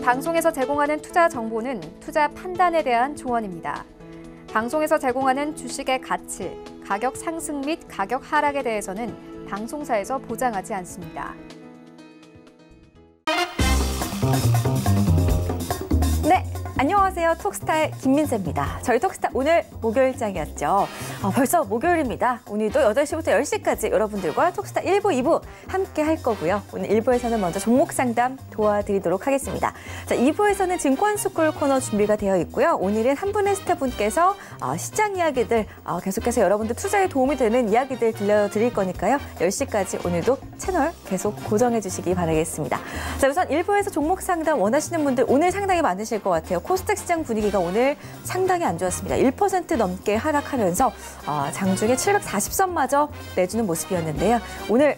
방송에서 제공하는 투자 정보는 투자 판단에 대한 조언입니다. 방송에서 제공하는 주식의 가치, 가격 상승 및 가격 하락에 대해서는 방송사에서 보장하지 않습니다. 네, 안녕하세요. 톡스타의 김민세입니다. 저희 톡스타 오늘 목요일장이었죠. 벌써 목요일입니다. 오늘도 8시부터 10시까지 여러분들과 톡스타 1부, 2부 함께 할 거고요. 오늘 1부에서는 먼저 종목 상담 도와드리도록 하겠습니다. 자, 2부에서는 증권 스쿨 코너 준비가 되어 있고요. 오늘은 한 분의 스태프분께서 시장 이야기들 계속해서 여러분들 투자에 도움이 되는 이야기들 들려드릴 거니까요. 10시까지 오늘도 채널 계속 고정해 주시기 바라겠습니다. 자, 우선 1부에서 종목 상담 원하시는 분들 오늘 상당히 많으실 것 같아요. 코스닥 시장 분위기가 오늘 상당히 안 좋았습니다. 1% 넘게 하락하면서 장중에 740선마저 내주는 모습이었는데요. 오늘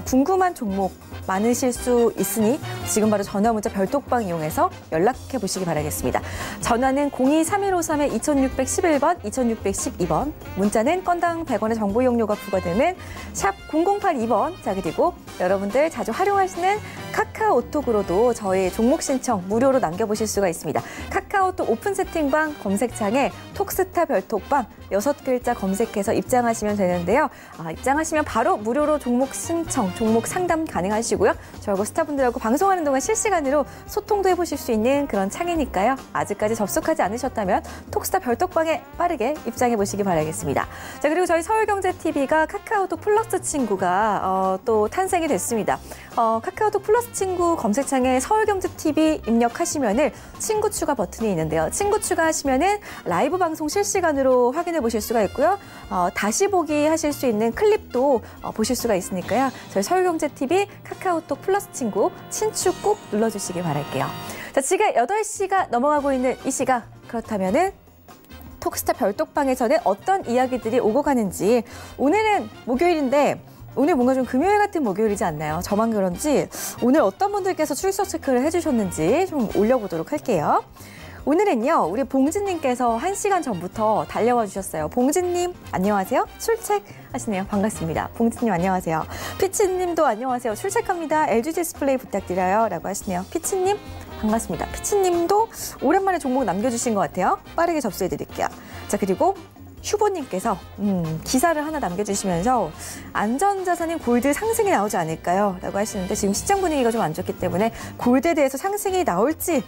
궁금한 종목 많으실 수 있으니 지금 바로 전화 문자 별톡방 이용해서 연락해 보시기 바라겠습니다. 전화는 023153-2611번, 2612번, 문자는 건당 100원의 정보 이용료가 부과되는 샵 0082번. 자, 그리고 여러분들 자주 활용하시는 카카오톡으로도 저희 종목 신청 무료로 남겨보실 수가 있습니다. 카카오톡 오픈 채팅방 검색창에 톡스타 별톡방 6글자 검색해서 입장하시면 되는데요. 입장하시면 바로 무료로 종목 신청, 종목 상담 가능하시고요. 저하고 스타분들하고 방송하는 동안 실시간으로 소통도 해보실 수 있는 그런 창이니까요. 아직까지 접속하지 않으셨다면 톡스타 별톡방에 빠르게 입장해보시기 바라겠습니다. 자, 그리고 저희 서울경제TV가 카카오톡 플러스 친구가 또 탄생이 됐습니다. 카카오톡 플러스 친구 검색창에 서울경제TV 입력하시면은 친구 추가 버튼이 있는데요. 친구 추가하시면은 라이브 방송 실시간으로 확인해 보실 수가 있고요. 다시 보기 하실 수 있는 클립도 보실 수가 있으니까요. 저희 서울경제TV 카카오톡 플러스 친구 친추 꼭 눌러주시기 바랄게요. 자, 지금 8시가 넘어가고 있는 이 시각, 그렇다면은 톡스타 별톡방에서는 어떤 이야기들이 오고 가는지, 오늘은 목요일인데 오늘 뭔가 좀 금요일 같은 목요일이지 않나요? 저만 그런지 오늘 어떤 분들께서 출석 체크를 해주셨는지 좀 올려보도록 할게요. 오늘은요, 우리 봉진님께서 1시간 전부터 달려와 주셨어요. 봉진님, 안녕하세요. 출첵하시네요. 반갑습니다. 봉진님, 안녕하세요. 피치님도 안녕하세요. 출첵합니다. LG 디스플레이 부탁드려요. 라고 하시네요. 피치님, 반갑습니다. 피치님도 오랜만에 종목 남겨주신 것 같아요. 빠르게 접수해드릴게요. 자, 그리고 휴보님께서 기사를 하나 남겨주시면서 안전자산인 골드 상승이 나오지 않을까요? 라고 하시는데 지금 시장 분위기가 좀 안 좋기 때문에 골드에 대해서 상승이 나올지,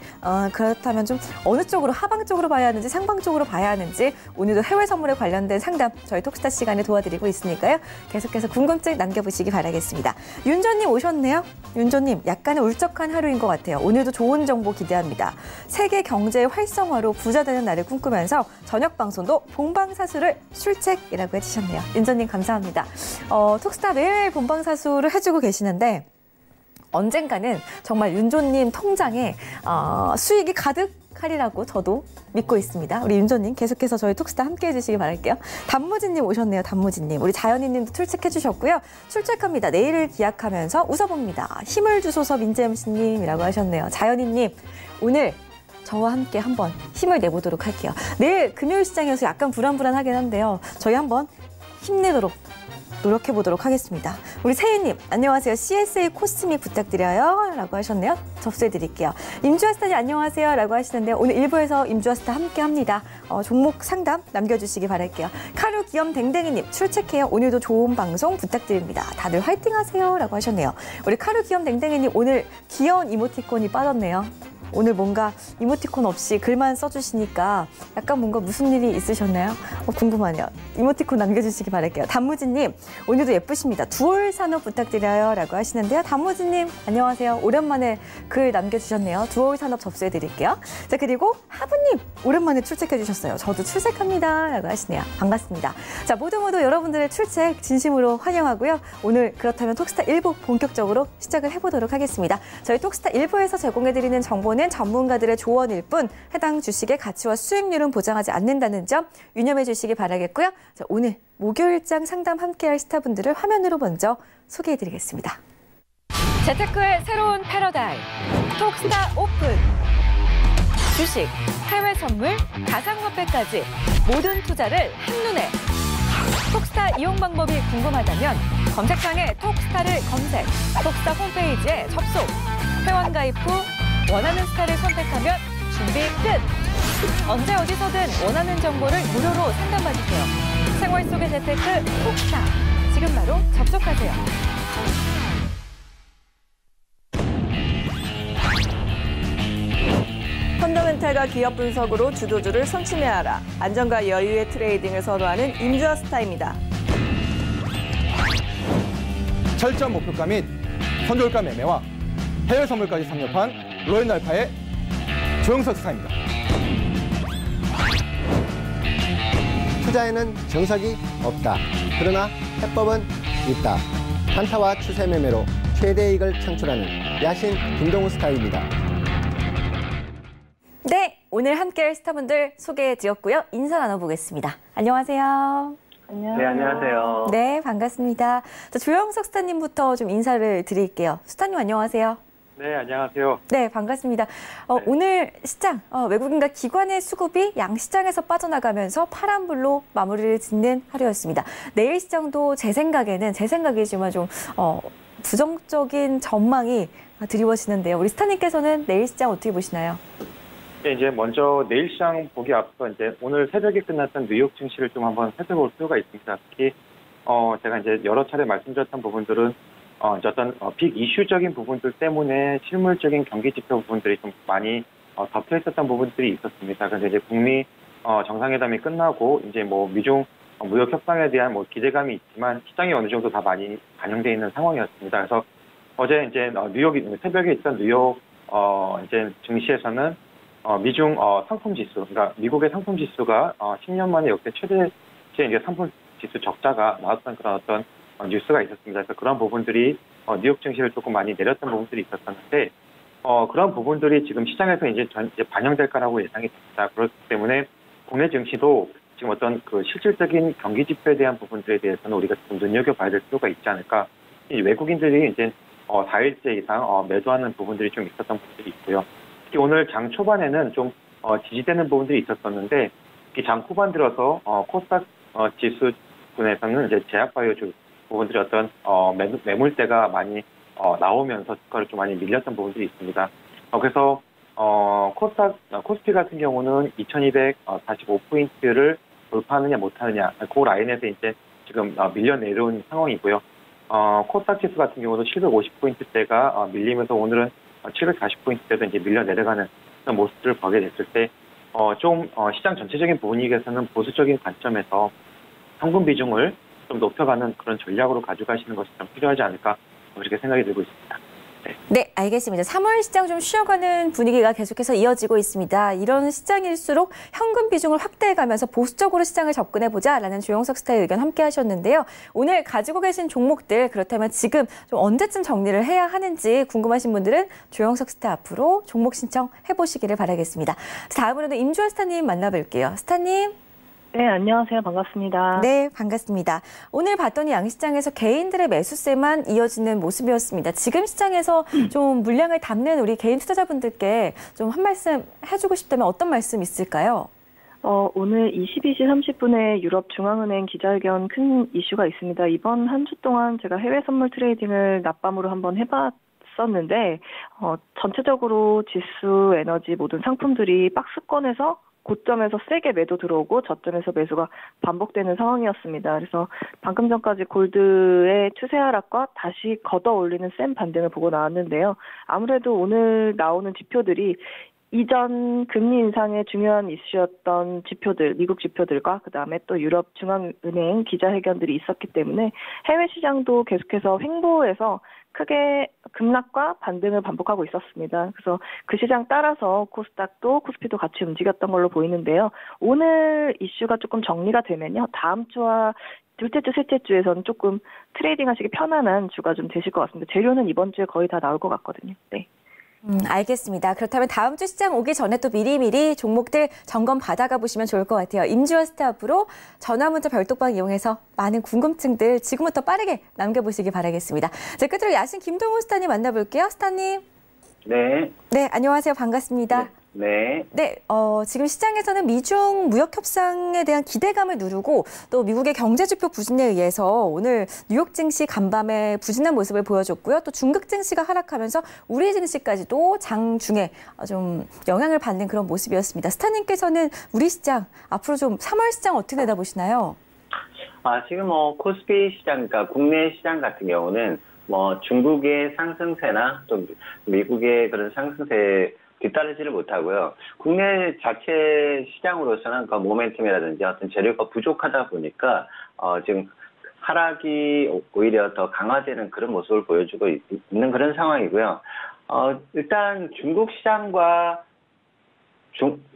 그렇다면 좀 어느 쪽으로, 하방 쪽으로 봐야 하는지 상방 쪽으로 봐야 하는지 오늘도 해외 선물에 관련된 상담 저희 톡스타 시간에 도와드리고 있으니까요. 계속해서 궁금증 남겨보시기 바라겠습니다. 윤조님 오셨네요. 윤조님, 약간은 울적한 하루인 것 같아요. 오늘도 좋은 정보 기대합니다. 세계 경제의 활성화로 부자 되는 날을 꿈꾸면서 저녁 방송도 본방사수를 출첵이라고 해주셨네요. 윤조님 감사합니다. 톡스타 매일 본방사수를 해주고 계시는데 언젠가는 정말 윤조님 통장에 수익이 가득하리라고 저도 믿고 있습니다. 우리 윤조님 계속해서 저희 톡스타 함께 해주시기 바랄게요. 단무지님 오셨네요. 단무지님. 우리 자연이님도 출첵해 주셨고요. 출첵합니다. 내일을 기약하면서 웃어봅니다. 힘을 주소서 민재 MC님이라고 하셨네요. 자연이님, 오늘 저와 함께 한번 힘을 내보도록 할게요. 내일 금요일 시장이어서 약간 불안불안하긴 한데요. 저희 한번 힘내도록 노력해보도록 하겠습니다. 우리 세희님, 안녕하세요. CSA 코스미 부탁드려요. 라고 하셨네요. 접수해드릴게요. 임주아스타님, 안녕하세요. 라고 하시는데 오늘 1부에서 임주아스타 함께 합니다. 종목 상담 남겨주시기 바랄게요. 카루 기염 댕댕이님, 출첵해요. 오늘도 좋은 방송 부탁드립니다. 다들 화이팅 하세요. 라고 하셨네요. 우리 카루 기염 댕댕이님, 오늘 귀여운 이모티콘이 빠졌네요. 오늘 뭔가 이모티콘 없이 글만 써주시니까 약간 뭔가 무슨 일이 있으셨나요? 궁금하네요. 이모티콘 남겨주시기 바랄게요. 단무지님, 오늘도 예쁘십니다. 두올 산업 부탁드려요. 라고 하시는데요. 단무지님, 안녕하세요. 오랜만에 글 남겨주셨네요. 두올 산업 접수해드릴게요. 자, 그리고 하부님, 오랜만에 출첵해주셨어요. 저도 출첵합니다. 라고 하시네요. 반갑습니다. 자, 모두 여러분들의 출첵 진심으로 환영하고요. 오늘 그렇다면 톡스타 1부 본격적으로 시작을 해보도록 하겠습니다. 저희 톡스타 1부에서 제공해드리는 정보는 전문가들의 조언일 뿐 해당 주식의 가치와 수익률은 보장하지 않는다는 점 유념해 주시기 바라겠고요. 자, 오늘 목요일장 상담 함께할 스타분들을 화면으로 먼저 소개해드리겠습니다. 재테크의 새로운 패러다임, 톡스타 오픈. 주식, 해외 선물, 가상화폐까지 모든 투자를 한눈에. 톡스타 이용 방법이 궁금하다면 검색창에 톡스타를 검색, 톡스타 홈페이지에 접속, 회원 가입 후 원하는 스타를 선택하면 준비 끝! 언제 어디서든 원하는 정보를 무료로 상담받으세요. 생활 속의 재테크 콕스타. 지금 바로 접속하세요. 펀더멘탈과 기업 분석으로 주도주를 선침해하라. 안정과 여유의 트레이딩을 선호하는 임주아 스타입니다. 철저한 목표가 및 선저가 매매와 해외 선물까지 섭렵한 로엔알파의 조영석 스타입니다. 투자에는 정석이 없다. 그러나 해법은 있다. 단타와 추세 매매로 최대 이익을 창출하는 야신 김동우 스타입니다. 네, 오늘 함께할 스타분들 소개해드렸고요. 인사 나눠보겠습니다. 안녕하세요. 네, 안녕하세요. 네, 반갑습니다. 자, 조영석 스타님부터 좀 인사를 드릴게요. 스타님 안녕하세요. 네, 안녕하세요. 네, 반갑습니다. 네. 오늘 시장, 외국인과 기관의 수급이 양시장에서 빠져나가면서 파란불로 마무리를 짓는 하루였습니다. 내일 시장도 제 생각이지만 좀 부정적인 전망이 드리워지는데요. 우리 스타님께서는 내일 시장 어떻게 보시나요? 네, 이제 먼저 내일 시장 보기 앞서 이제 오늘 새벽에 끝났던 뉴욕 증시를 좀 한번 살펴볼 필요가 있습니다. 특히 제가 이제 여러 차례 말씀드렸던 부분들은 이제 어떤 빅 이슈적인 부분들 때문에 실물적인 경기 지표 부분들이 좀 많이 덮여 있었던 부분들이 있었습니다. 그래서 이제 북미 정상회담이 끝나고 이제 뭐 미중 무역 협상에 대한 뭐 기대감이 있지만 시장이 어느 정도 다 많이 반영되어 있는 상황이었습니다. 그래서 어제 이제 새벽에 있던 뉴욕 이제 증시에서는 미중 상품 지수, 그러니까 미국의 상품 지수가 10년 만에 역대 최대의 이제 상품 지수 적자가 나왔던 그런 어떤 뉴스가 있었습니다. 그래서 그런 부분들이 뉴욕 증시를 조금 많이 내렸던 부분들이 있었었는데 그런 부분들이 지금 시장에서 이제 반영될 거라고 예상이 됩니다. 그렇기 때문에 국내 증시도 지금 어떤 그 실질적인 경기 지표에 대한 부분들에 대해서는 우리가 좀 눈여겨봐야 될 필요가 있지 않을까. 외국인들이 이제 4일째 이상 매도하는 부분들이 좀 있었던 부분들이 있고요. 특히 오늘 장 초반에는 좀 지지되는 부분들이 있었었는데 특히 장 후반 들어서 코스닥 지수 분에서는 이제 제약바이오 부분들이 어떤 매물대가 많이 나오면서 주가를 좀 많이 밀렸던 부분들이 있습니다. 그래서 코스피 같은 경우는 2245포인트를 돌파하느냐 못하느냐 그 라인에서 이제 지금 밀려 내려온 상황이고요. 코스닥 지수 같은 경우도 750포인트대가 밀리면서 오늘은 740포인트대도 이제 밀려 내려가는 그런 모습들을 보게 됐을 때 좀 시장 전체적인 분위기에서는 보수적인 관점에서 현금 비중을 좀 높여가는 그런 전략으로 가져가시는 것이 좀 필요하지 않을까 그렇게 생각이 들고 있습니다. 네, 알겠습니다. 3월 시장 좀 쉬어가는 분위기가 계속해서 이어지고 있습니다. 이런 시장일수록 현금 비중을 확대해가면서 보수적으로 시장을 접근해보자라는 조영석 스타의 의견 함께 하셨는데요. 오늘 가지고 계신 종목들 그렇다면 지금 좀 언제쯤 정리를 해야 하는지 궁금하신 분들은 조영석 스타 앞으로 종목 신청해보시기를 바라겠습니다. 다음으로는 임주아 스타님 만나볼게요. 스타님. 네, 안녕하세요. 반갑습니다. 네, 반갑습니다. 오늘 봤더니 양시장에서 개인들의 매수세만 이어지는 모습이었습니다. 지금 시장에서 좀 물량을 담는 우리 개인 투자자분들께 좀 한 말씀 해주고 싶다면 어떤 말씀 있을까요? 오늘 22시 30분에 유럽 중앙은행 기자회견 큰 이슈가 있습니다. 이번 한 주 동안 제가 해외 선물 트레이딩을 낮밤으로 한번 해봤었는데 전체적으로 지수, 에너지 모든 상품들이 박스권에서 고점에서 세게 매도 들어오고 저점에서 매수가 반복되는 상황이었습니다. 그래서 방금 전까지 골드의 추세 하락과 다시 걷어 올리는 센 반등을 보고 나왔는데요. 아무래도 오늘 나오는 지표들이 이전 금리 인상의 중요한 이슈였던 지표들, 미국 지표들과 그다음에 또 유럽 중앙은행 기자회견들이 있었기 때문에 해외 시장도 계속해서 횡보해서 크게 급락과 반등을 반복하고 있었습니다. 그래서 그 시장 따라서 코스닥도 코스피도 같이 움직였던 걸로 보이는데요. 오늘 이슈가 조금 정리가 되면요. 다음 주와 둘째 주, 셋째 주에서는 조금 트레이딩 하시기 편안한 주가 좀 되실 것 같습니다. 재료는 이번 주에 거의 다 나올 것 같거든요. 네. 알겠습니다. 그렇다면 다음 주 시장 오기 전에 또 미리미리 종목들 점검 받아가 보시면 좋을 것 같아요. 임주아 스타프로 전화문자 별톡방 이용해서 많은 궁금증들 지금부터 빠르게 남겨보시기 바라겠습니다. 자, 끝으로 야신 김동우 스타님 만나볼게요. 스타님. 네. 네, 안녕하세요. 반갑습니다. 네, 네. 네, 지금 시장에서는 미중 무역 협상에 대한 기대감을 누르고 또 미국의 경제지표 부진에 의해서 오늘 뉴욕 증시 간밤에 부진한 모습을 보여줬고요. 또 중국 증시가 하락하면서 우리 증시까지도 장중에 좀 영향을 받는 그런 모습이었습니다. 스타님께서는 우리 시장 앞으로 좀 3월 시장 어떻게 내다보시나요? 지금 코스피 시장, 그러니까 국내 시장 같은 경우는 중국의 상승세나 또 미국의 그런 상승세에 뒤따르지를 못하고요. 국내 자체 시장으로서는 그 모멘텀이라든지 어떤 재료가 부족하다 보니까 지금 하락이 오히려 더 강화되는 그런 모습을 보여주고 있는 그런 상황이고요. 일단 중국 시장과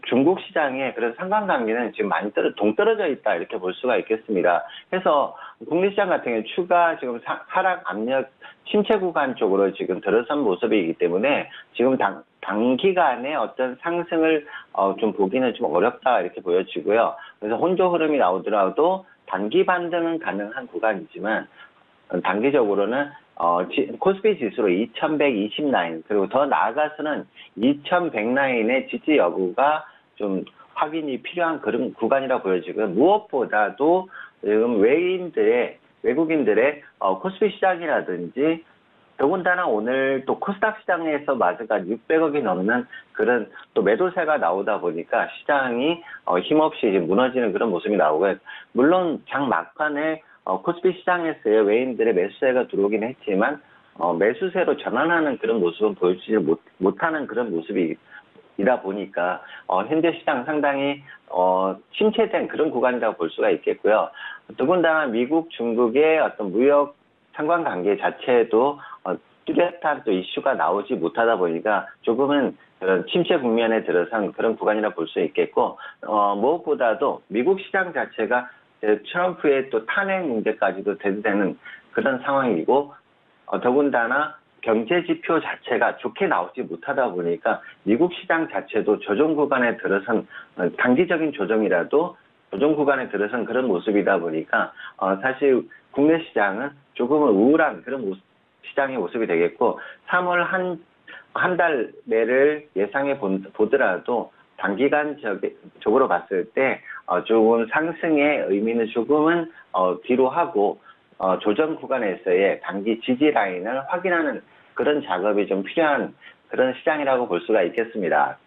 중국 시장의 그런 상관관계는 지금 많이 동떨어져 있다 이렇게 볼 수가 있겠습니다. 그래서 국내 시장 같은 경우는 추가 지금 하락 압력 침체 구간 쪽으로 지금 들어선 모습이기 때문에 지금 단기간에 어떤 상승을 좀 보기는 좀 어렵다 이렇게 보여지고요. 그래서 혼조 흐름이 나오더라도 단기 반등은 가능한 구간이지만 단기적으로는 코스피 지수로 2120 라인 그리고 더 나아가서는 2100 라인의 지지 여부가 좀 확인이 필요한 그런 구간이라 보여지고요. 무엇보다도 지금 외국인들의 코스피 시장이라든지 더군다나 오늘 또 코스닥 시장에서 마저가 600억이 넘는 그런 또 매도세가 나오다 보니까 시장이 힘없이 무너지는 그런 모습이 나오고요. 물론 장 막판에 코스피 시장에서의 외인들의 매수세가 들어오긴 했지만 매수세로 전환하는 그런 모습은 보여주지 못하는 그런 모습이다 보니까 현재 시장 상당히 침체된 그런 구간이라고 볼 수가 있겠고요. 더군다나 미국, 중국의 어떤 무역 상관관계 자체도 뚜렷한 또 이슈가 나오지 못하다 보니까 조금은 그런 침체 국면에 들어선 그런 구간이라 볼 수 있겠고 무엇보다도 미국 시장 자체가 트럼프의 또 탄핵 문제까지도 대두되는 그런 상황이고 더군다나 경제 지표 자체가 좋게 나오지 못하다 보니까 미국 시장 자체도 조정 구간에 들어선 단기적인 조정이라도 조정 구간에 들어선 그런 모습이다 보니까 사실 국내 시장은 조금은 우울한 그런 시장의 모습이 되겠고 3월 한 달 내를 예상해 보더라도 단기간적으로 봤을 때 조금 상승의 의미는 조금은 뒤로 하고 조정 구간에서의 단기 지지 라인을 확인하는 그런 작업이 좀 필요한 그런 시장이라고 볼 수가 있겠습니다.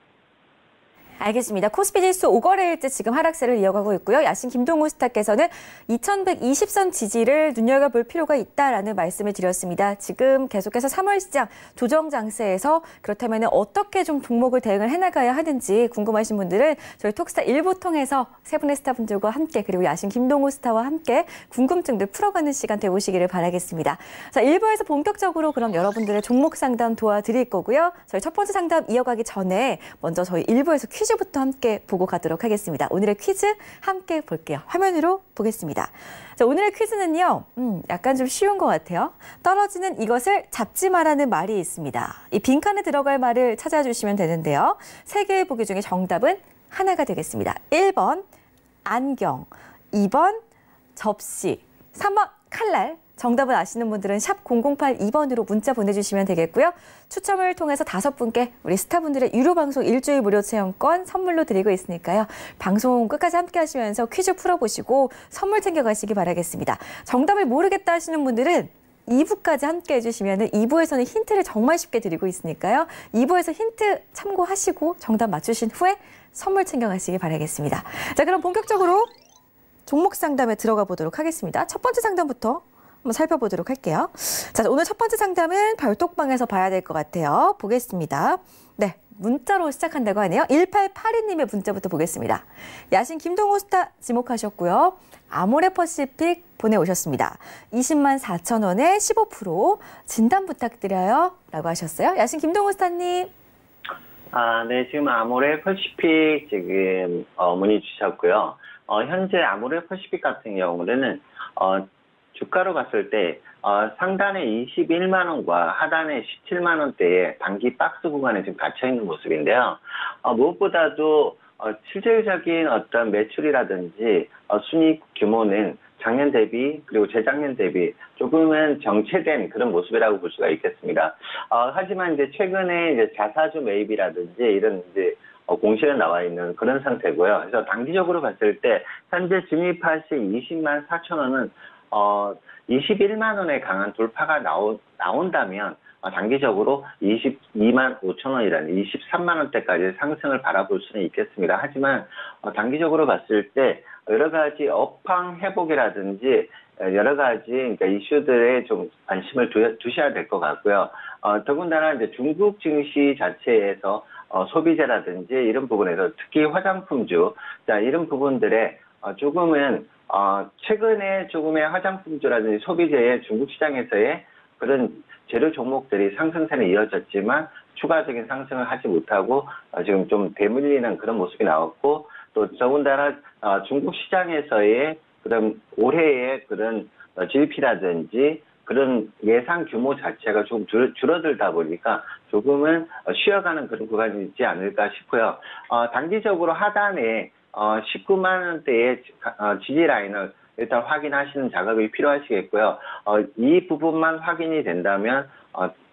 알겠습니다. 코스피 지수 5거래일째 지금 하락세를 이어가고 있고요. 야신 김동우 스타께서는 2120선 지지를 눈여겨볼 필요가 있다라는 말씀을 드렸습니다. 지금 계속해서 3월 시장 조정 장세에서 그렇다면 어떻게 좀 종목을 대응을 해나가야 하는지 궁금하신 분들은 저희 톡스타 1부 통해서 세 분의 스타분들과 함께 그리고 야신 김동우 스타와 함께 궁금증들 풀어가는 시간 되오시기를 바라겠습니다. 자, 1부에서 본격적으로 그럼 여러분들의 종목 상담 도와드릴 거고요. 저희 첫 번째 상담 이어가기 전에 먼저 저희 1부에서 퀴즈부터 함께 보고 가도록 하겠습니다. 오늘의 퀴즈 함께 볼게요. 화면으로 보겠습니다. 자, 오늘의 퀴즈는요. 약간 좀 쉬운 것 같아요. 떨어지는 이것을 잡지 마라는 말이 있습니다. 이 빈칸에 들어갈 말을 찾아주시면 되는데요. 3개의 보기 중에 정답은 하나가 되겠습니다. 1번 안경, 2번 접시, 3번 칼날. 정답을 아시는 분들은 샵 0082번으로 문자 보내주시면 되겠고요. 추첨을 통해서 5분께 우리 스타분들의 유료 방송 일주일 무료 체험권 선물로 드리고 있으니까요. 방송 끝까지 함께 하시면서 퀴즈 풀어보시고 선물 챙겨가시기 바라겠습니다. 정답을 모르겠다 하시는 분들은 2부까지 함께 해주시면 2부에서는 힌트를 정말 쉽게 드리고 있으니까요. 2부에서 힌트 참고하시고 정답 맞추신 후에 선물 챙겨가시기 바라겠습니다. 자, 그럼 본격적으로 종목 상담에 들어가 보도록 하겠습니다. 첫 번째 상담부터 한번 살펴보도록 할게요. 자, 오늘 첫 번째 상담은 별독방에서 봐야 될 것 같아요. 보겠습니다. 네, 문자로 시작한다고 하네요. 1882님의 문자부터 보겠습니다. 야신 김동호 스타 지목하셨고요. 아모레퍼시픽 보내오셨습니다. 20만 4천 원에 15% 진단 부탁드려요. 라고 하셨어요. 야신 김동호 스타님. 네, 지금 아모레퍼시픽 지금 문의 주셨고요. 현재 아모레퍼시픽 같은 경우는 주가로 봤을 때 상단에 21만 원과 하단에 17만 원대의 단기 박스 구간에 지금 갇혀 있는 모습인데요. 무엇보다도 실질적인 어떤 매출이라든지 순이익 규모는 작년 대비 그리고 재작년 대비 조금은 정체된 그런 모습이라고 볼 수가 있겠습니다. 하지만 이제 최근에 이제 자사주 매입이라든지 이런 이제 공시에 나와 있는 그런 상태고요. 그래서 단기적으로 봤을 때 현재 진입하시 20만 4천 원은 21만 원의 강한 돌파가 나온다면 단기적으로 22만 5천 원이라는 23만 원대까지 상승을 바라볼 수는 있겠습니다. 하지만 단기적으로 봤을 때 여러 가지 업황 회복이라든지 여러 가지 그러니까 이슈들에 좀 관심을 두셔야 될 것 같고요. 더군다나 이제 중국 증시 자체에서 소비재라든지 이런 부분에서 특히 화장품주, 자, 이런 부분들에 조금은 최근에 조금의 화장품주라든지 소비재의 중국 시장에서의 그런 재료 종목들이 상승세는 이어졌지만 추가적인 상승을 하지 못하고 지금 좀 대물리는 그런 모습이 나왔고 또 더군다나 중국 시장에서의 그런 올해의 그런 GDP라든지 그런 예상 규모 자체가 좀 줄어들다 보니까 조금은 쉬어가는 그런 구간이지 않을까 싶고요. 단기적으로 하단에 19만 원대의 지지 라인을 일단 확인하시는 작업이 필요하시겠고요. 이 부분만 확인이 된다면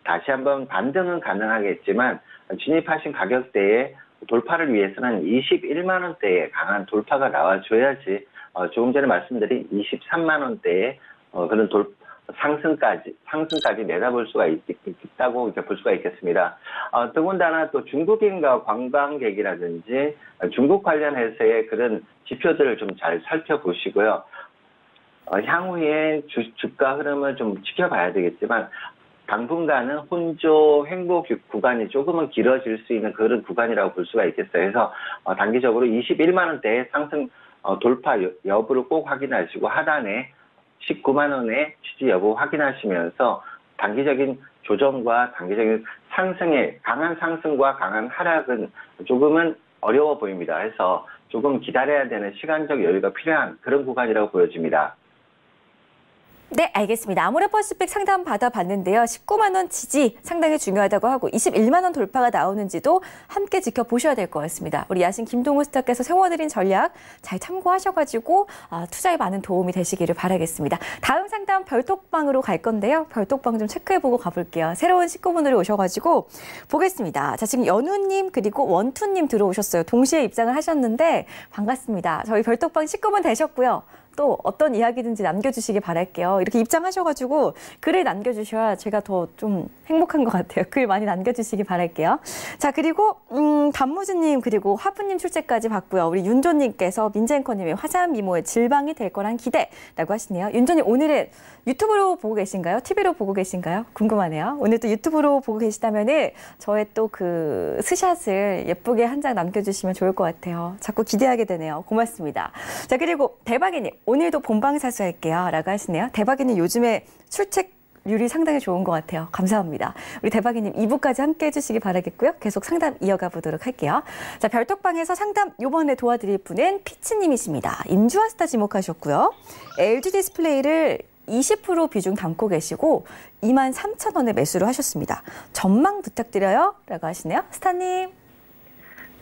다시 한번 반등은 가능하겠지만 진입하신 가격대에 돌파를 위해서는 21만 원대의 강한 돌파가 나와줘야지 조금 전에 말씀드린 23만 원대의 그런 상승까지 내다볼 수가 있다고 이렇게 볼 수가 있겠습니다. 더군다나 또 중국인과 관광객이라든지 중국 관련해서의 그런 지표들을 좀 잘 살펴보시고요. 향후에 주가 흐름을 좀 지켜봐야 되겠지만 당분간은 혼조 횡보 구간이 조금은 길어질 수 있는 그런 구간이라고 볼 수가 있겠어요. 그래서 단기적으로 21만 원대의 상승 돌파 여부를 꼭 확인하시고 하단에 19만 원의 지지 여부 확인하시면서 단기적인 조정과 단기적인 상승의 강한 상승과 강한 하락은 조금은 어려워 보입니다. 해서 조금 기다려야 되는 시간적 여유가 필요한 그런 구간이라고 보여집니다. 네, 알겠습니다. 아모레퍼시픽 상담 받아봤는데요. 19만 원 지지 상당히 중요하다고 하고 21만 원 돌파가 나오는지도 함께 지켜보셔야 될 것 같습니다. 우리 야신 김동우 스타께서 세워드린 전략 잘 참고하셔가지고 투자에 많은 도움이 되시기를 바라겠습니다. 다음 상담 별톡방으로 갈 건데요. 별톡방 좀 체크해보고 가볼게요. 새로운 식구분들이 오셔가지고 보겠습니다. 자, 지금 연우님 그리고 원투님 들어오셨어요. 동시에 입장을 하셨는데 반갑습니다. 저희 별톡방 식구분 되셨고요. 또 어떤 이야기든지 남겨주시기 바랄게요. 이렇게 입장하셔가지고 글을 남겨주셔야 제가 더 좀 행복한 것 같아요. 글 많이 남겨주시기 바랄게요. 자, 그리고 단무지님 그리고 화부님 출제까지 봤고요. 우리 윤조님께서 민재앵커님이 화사한 미모의 질방이 될 거란 기대라고 하시네요. 윤조님 오늘은 유튜브로 보고 계신가요? TV로 보고 계신가요? 궁금하네요. 오늘 또 유튜브로 보고 계시다면은 저의 또 그 스샷을 예쁘게 한 장 남겨주시면 좋을 것 같아요. 자꾸 기대하게 되네요. 고맙습니다. 자, 그리고 대박이님 오늘도 본방사수할게요 라고 하시네요. 대박이님 요즘에 출첵률이 상당히 좋은 것 같아요. 감사합니다. 우리 대박이님 2부까지 함께 해주시기 바라겠고요. 계속 상담 이어가 보도록 할게요. 자, 별톡방에서 상담 이번에 도와드릴 분은 피치님이십니다. 임주아스타 지목하셨고요. LG 디스플레이를 20% 비중 담고 계시고 23,000원에 매수를 하셨습니다. 전망 부탁드려요 라고 하시네요. 스타님.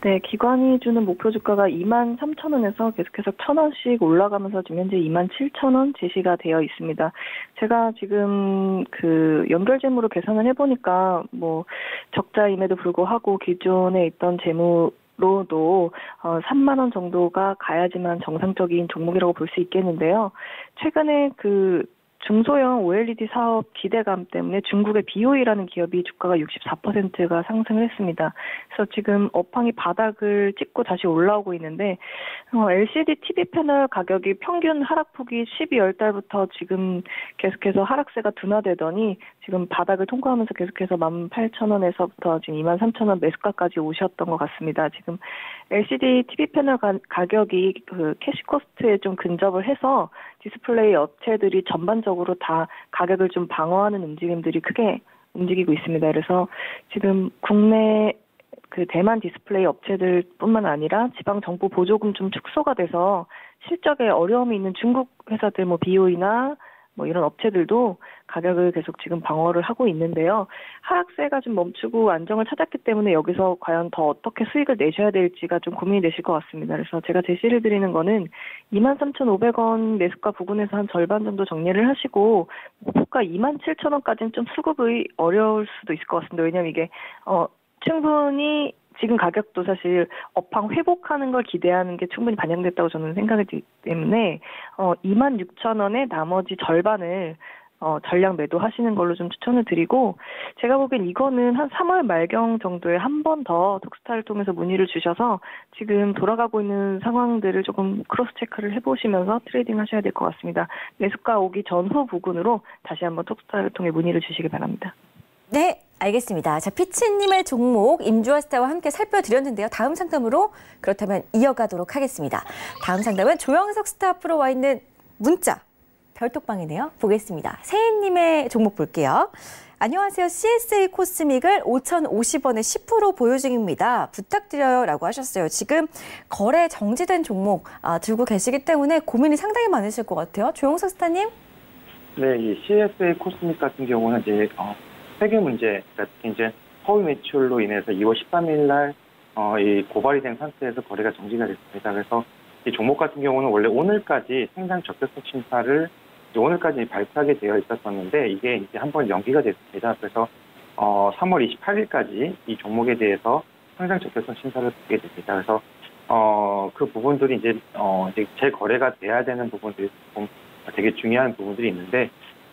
네, 기관이 주는 목표 주가가 23,000원에서 계속해서 1,000원씩 올라가면서 지금 현재 27,000원 제시가 되어 있습니다. 제가 지금 그 연결 재무로 계산을 해보니까 뭐 적자임에도 불구하고 기존에 있던 재무로도 3만 원 정도가 가야지만 정상적인 종목이라고 볼 수 있겠는데요. 최근에 그 중소형 OLED 사업 기대감 때문에 중국의 BOE라는 기업이 주가가 64%가 상승을 했습니다. 그래서 지금 업황이 바닥을 찍고 다시 올라오고 있는데 LCD TV 패널 가격이 평균 하락폭이 12월 달부터 지금 계속해서 하락세가 둔화되더니 지금 바닥을 통과하면서 계속해서 18,000원에서부터 지금 23,000원 매수가까지 오셨던 것 같습니다. 지금 LCD TV 패널 가격이 그 캐시 코스트에 좀 근접을 해서 디스플레이 업체들이 전반적으로 다 가격을 좀 방어하는 움직임들이 크게 움직이고 있습니다. 그래서 지금 국내 그 대만 디스플레이 업체들뿐만 아니라 지방 정부 보조금 좀 축소가 돼서 실적에 어려움이 있는 중국 회사들 뭐 BOE나 뭐 이런 업체들도 가격을 계속 지금 방어를 하고 있는데요. 하락세가 좀 멈추고 안정을 찾았기 때문에 여기서 과연 더 어떻게 수익을 내셔야 될지가 좀 고민이 되실 것 같습니다. 그래서 제가 제시를 드리는 거는 23,500원 매수가 부근에서 한 절반 정도 정리를 하시고 목표가 27,000원까지는 좀 수급이 어려울 수도 있을 것 같습니다. 왜냐하면 이게 충분히 지금 가격도 사실 업황 회복하는 걸 기대하는 게 충분히 반영됐다고 저는 생각이 들기 때문에 26,000원에 나머지 절반을 전량 매도하시는 걸로 좀 추천을 드리고, 제가 보기엔 이거는 한 3월 말경 정도에 한 번 더 톡스타를 통해서 문의를 주셔서 지금 돌아가고 있는 상황들을 조금 크로스 체크를 해보시면서 트레이딩 하셔야 될 것 같습니다. 매수가 오기 전후 부근으로 다시 한번 톡스타를 통해 문의를 주시기 바랍니다. 네, 알겠습니다. 자, 피치님의 종목 임주아스타와 함께 살펴드렸는데요. 다음 상담으로 그렇다면 이어가도록 하겠습니다. 다음 상담은 조영석 스타 앞으로 와 있는 문자 별톡방이네요. 보겠습니다. 세인님의 종목 볼게요. 안녕하세요. CSA 코스믹을 5,050원에 10% 보유 중입니다. 부탁드려요 라고 하셨어요. 지금 거래 정지된 종목 들고 계시기 때문에 고민이 상당히 많으실 것 같아요. 조영석 스타님. 네, 이 CSA 코스믹 같은 경우는 이제 세계 문제, 특히 이제 허위 매출로 인해서 2월 13일 날 이 고발이 된 상태에서 거래가 정지가 됐습니다. 그래서 이 종목 같은 경우는 원래 오늘까지 생산 적격성 심사를 오늘까지 발표하게 되어 있었는데 이게 이제 한번 연기가 됐습니다. 그래서 3월 28일까지 이 종목에 대해서 상장 적격성 심사를 받게 됩니다. 그래서 그 부분들이 이제 재거래가 돼야 되는 부분들이 조금 되게 중요한 부분들이 있는데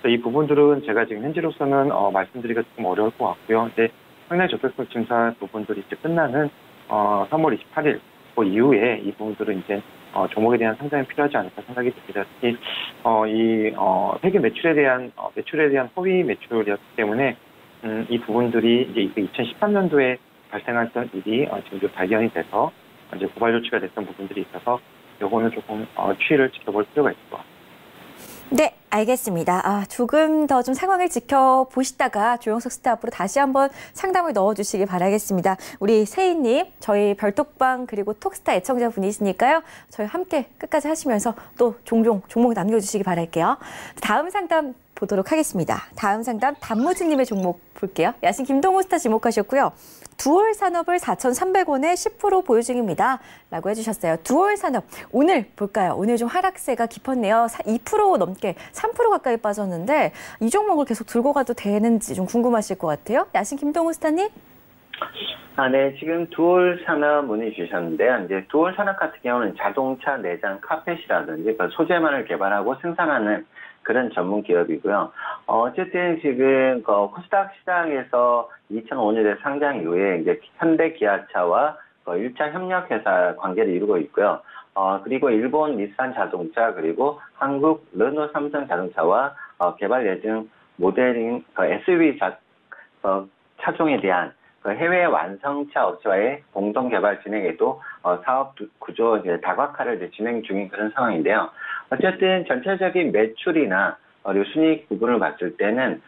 이 부분들은 제가 지금 현재로서는 말씀드리기가 조금 어려울 것 같고요. 이제 상장 적격성 심사 부분들이 이제 끝나는 3월 28일 그 이후에 이 부분들은 이제 종목에 대한 상장이 필요하지 않을까 생각이 듭니다. 특히 이 세계 매출에 대한 허위 매출이었기 때문에 이 부분들이 이제 2013년도에 발생했던 일이 지금 발견이 돼서 이제 고발 조치가 됐던 부분들이 있어서 요거는 조금 추이를 지켜볼 필요가 있을 것 같습니다. 네, 알겠습니다. 조금 더 좀 상황을 지켜보시다가 조영석 스타 앞으로 다시 한번 상담을 넣어주시기 바라겠습니다. 우리 세희님, 저희 별톡방 그리고 톡스타 애청자분이시니까요. 저희 함께 끝까지 하시면서 또 종종 종목 남겨주시기 바랄게요. 다음 상담 보도록 하겠습니다. 다음 상담 단무지님의 종목 볼게요. 야신 김동호 스타 지목하셨고요. 두올 산업을 4,300원에 10% 보유 중입니다. 라고 해주셨어요. 두올 산업 오늘 볼까요? 오늘 좀 하락세가 깊었네요. 2% 넘게 3% 가까이 빠졌는데 이 종목을 계속 들고 가도 되는지 좀 궁금하실 것 같아요. 야신 김동호 스타님. 네. 지금 두올 산업 문의 주셨는데요. 이제 두올 산업 같은 경우는 자동차 내장 카펫이라든지 그 소재만을 개발하고 생산하는 그런 전문 기업이고요. 어쨌든 지금 코스닥 시장에서 2005년에 상장 이후에 이제 현대 기아차와 1차 협력회사 관계를 이루고 있고요. 그리고 일본 닛산 자동차 그리고 한국 르노 삼성 자동차와 개발 예정 모델인 SUV 차종에 대한 해외 완성차 업체와의 공동 개발 진행에도 사업 구조 다각화를 진행 중인 그런 상황인데요. 어쨌든 전체적인 매출이나 그리고 순이익 부분을 봤을 때는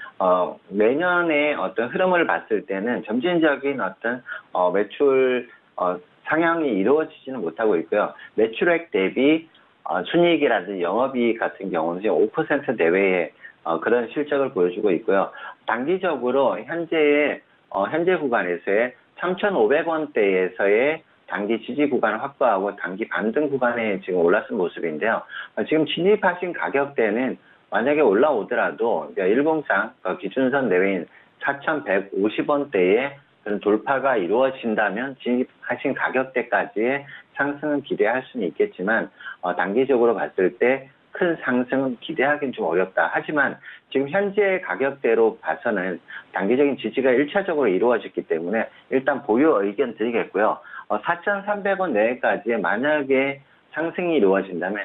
매년의 어떤 흐름을 봤을 때는 점진적인 어떤 매출 상향이 이루어지지는 못하고 있고요. 매출액 대비 순이익이라든지 영업이익 같은 경우는 지금 5% 내외의 그런 실적을 보여주고 있고요. 단기적으로 현재 구간에서의 3,500원대에서의 단기 지지 구간을 확보하고 단기 반등 구간에 지금 올랐은 모습인데요. 지금 진입하신 가격대는 만약에 올라오더라도 일봉상 기준선 내외인 4,150원대의 그런 돌파가 이루어진다면 진입하신 가격대까지의 상승은 기대할 수는 있겠지만 단기적으로 봤을 때 큰 상승은 기대하기는 좀 어렵다. 하지만 지금 현재 가격대로 봐서는 단기적인 지지가 1차적으로 이루어졌기 때문에 일단 보유 의견 드리겠고요. 4,300원 내외까지 만약에 상승이 이루어진다면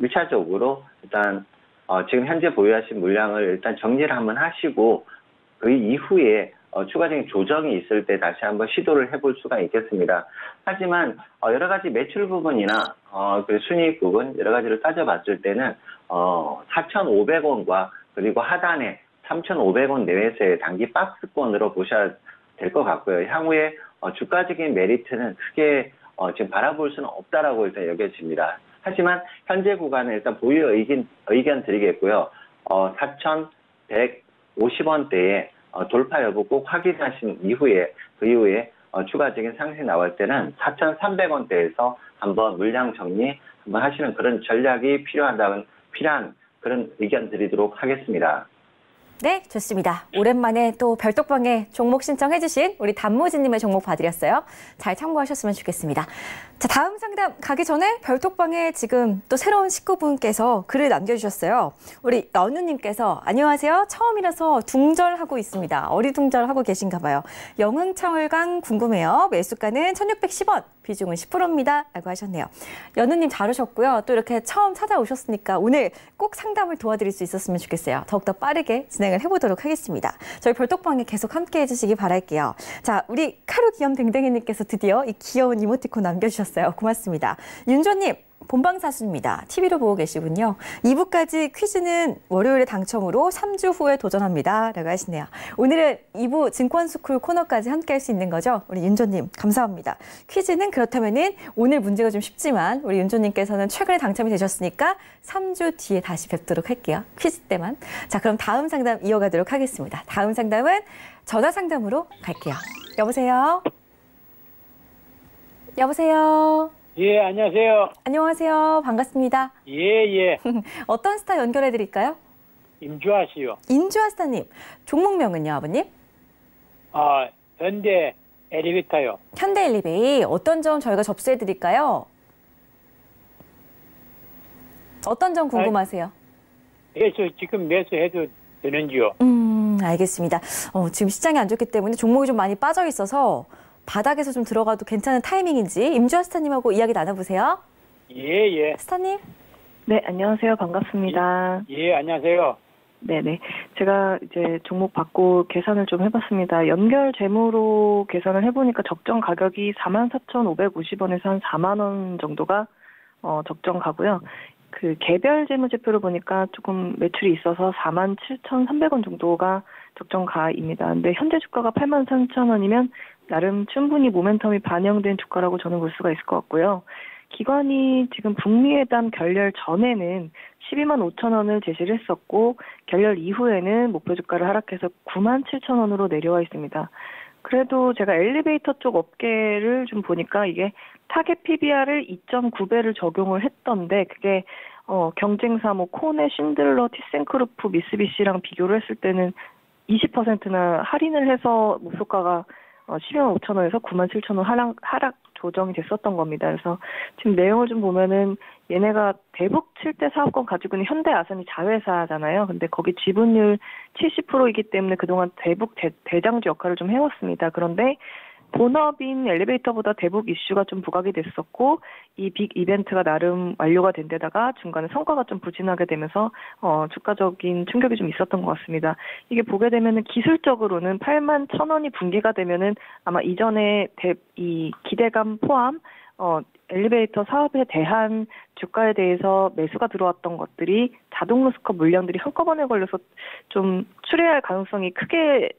1차적으로 일단 지금 현재 보유하신 물량을 일단 정리를 한번 하시고 그 이후에 추가적인 조정이 있을 때 다시 한번 시도를 해볼 수가 있겠습니다. 하지만 여러 가지 매출 부분이나 그 순이익 부분 여러 가지를 따져봤을 때는 4,500원과 그리고 하단에 3,500원 내외에서의 단기 박스권으로 보셔야 될 것 같고요. 향후에 주가적인 메리트는 크게 지금 바라볼 수는 없다라고 일단 여겨집니다. 하지만 현재 구간은 일단 보유 의견 드리겠고요. 4,150원대에 돌파 여부 꼭 확인하신 이후에 그 이후에 추가적인 상승이 나올 때는 4,300원대에서 한번 물량 정리 한번 하시는 그런 전략이 필요한 그런 의견 드리도록 하겠습니다. 네, 좋습니다. 오랜만에 또 별독방에 종목 신청해주신 우리 단무지님의 종목 봐드렸어요. 잘 참고하셨으면 좋겠습니다. 자, 다음 상담 가기 전에 별독방에 지금 또 새로운 식구분께서 글을 남겨주셨어요. 우리 연우님께서 안녕하세요. 처음이라서 둥절하고 있습니다. 어리둥절하고 계신가 봐요. 영흥창월강 궁금해요. 매수가는 1610원, 비중은 10%입니다. 라고 하셨네요. 연우님 잘 오셨고요. 또 이렇게 처음 찾아오셨으니까 오늘 꼭 상담을 도와드릴 수 있었으면 좋겠어요. 더욱더 빠르게 진행을 해보도록 하겠습니다. 저희 별독방에 계속 함께 해주시기 바랄게요. 자, 우리 카루 귀염 댕댕이님께서 드디어 이 귀여운 이모티콘 남겨주셨어요. 고맙습니다. 윤조님, 본방사수입니다. TV로 보고 계시군요. 2부까지 퀴즈는 월요일에 당첨으로 3주 후에 도전합니다. 라고 하시네요. 오늘은 2부 증권스쿨 코너까지 함께 할 수 있는 거죠? 우리 윤조님, 감사합니다. 퀴즈는 그렇다면은 오늘 문제가 좀 쉽지만 우리 윤조님께서는 최근에 당첨이 되셨으니까 3주 뒤에 다시 뵙도록 할게요. 퀴즈 때만. 자, 그럼 다음 상담 이어가도록 하겠습니다. 다음 상담은 전화 상담으로 갈게요. 여보세요? 여보세요? 예, 안녕하세요. 안녕하세요. 반갑습니다. 예. 어떤 스타 연결해 드릴까요? 임주아 씨요. 임주아 스타님. 종목명은요, 아버님? 현대 엘리베이터요. 현대 엘리베이. 어떤 점 저희가 접수해 드릴까요? 어떤 점 궁금하세요? 지금 매수해도 되는지요? 알겠습니다. 지금 시장이 안 좋기 때문에 종목이 좀 많이 빠져 있어서 바닥에서 좀 들어가도 괜찮은 타이밍인지 임주아 스타님하고 이야기 나눠보세요. 예. 스타님. 네, 안녕하세요. 반갑습니다. 예, 안녕하세요. 네네. 제가 이제 종목 받고 계산을 좀 해봤습니다. 연결 재무로 계산을 해보니까 적정 가격이 44,550원에서 한 4만 원 정도가 적정 가고요. 그 개별 재무제표로 보니까 조금 매출이 있어서 47,300원 정도가 적정 가입니다. 근데 현재 주가가 83,000원이면 나름 충분히 모멘텀이 반영된 주가라고 저는 볼 수가 있을 것 같고요. 기관이 지금 북미회담 결렬 전에는 12만 5천 원을 제시를 했었고 결렬 이후에는 목표 주가를 하락해서 9만 7천 원으로 내려와 있습니다. 그래도 제가 엘리베이터 쪽 업계를 좀 보니까 이게 타겟 PBR을 2.9배를 적용을 했던데 그게 경쟁사 코네, 신들러, 티센크루프, 미쓰비시랑 비교를 했을 때는 20%나 할인을 해서 목표가가 12만 5천 원에서 9만 7천 원 하락 조정이 됐었던 겁니다. 그래서 지금 내용을 좀 보면은 얘네가 대북 7대 사업권 가지고 있는 현대아산이 자회사잖아요. 근데 거기 지분율 70%이기 때문에 그동안 대북 대장주 역할을 좀 해왔습니다. 그런데 본업인 엘리베이터보다 대북 이슈가 좀 부각이 됐었고 이 빅 이벤트가 나름 완료가 된 데다가 중간에 성과가 좀 부진하게 되면서 주가적인 충격이 좀 있었던 것 같습니다. 이게 보게 되면은 기술적으로는 8만 1,000원이 붕괴가 되면은 아마 이전에 이 기대감 포함 엘리베이터 사업에 대한 주가에 대해서 매수가 들어왔던 것들이 자동 로스컵 물량들이 한꺼번에 걸려서 좀 출회할 가능성이 크게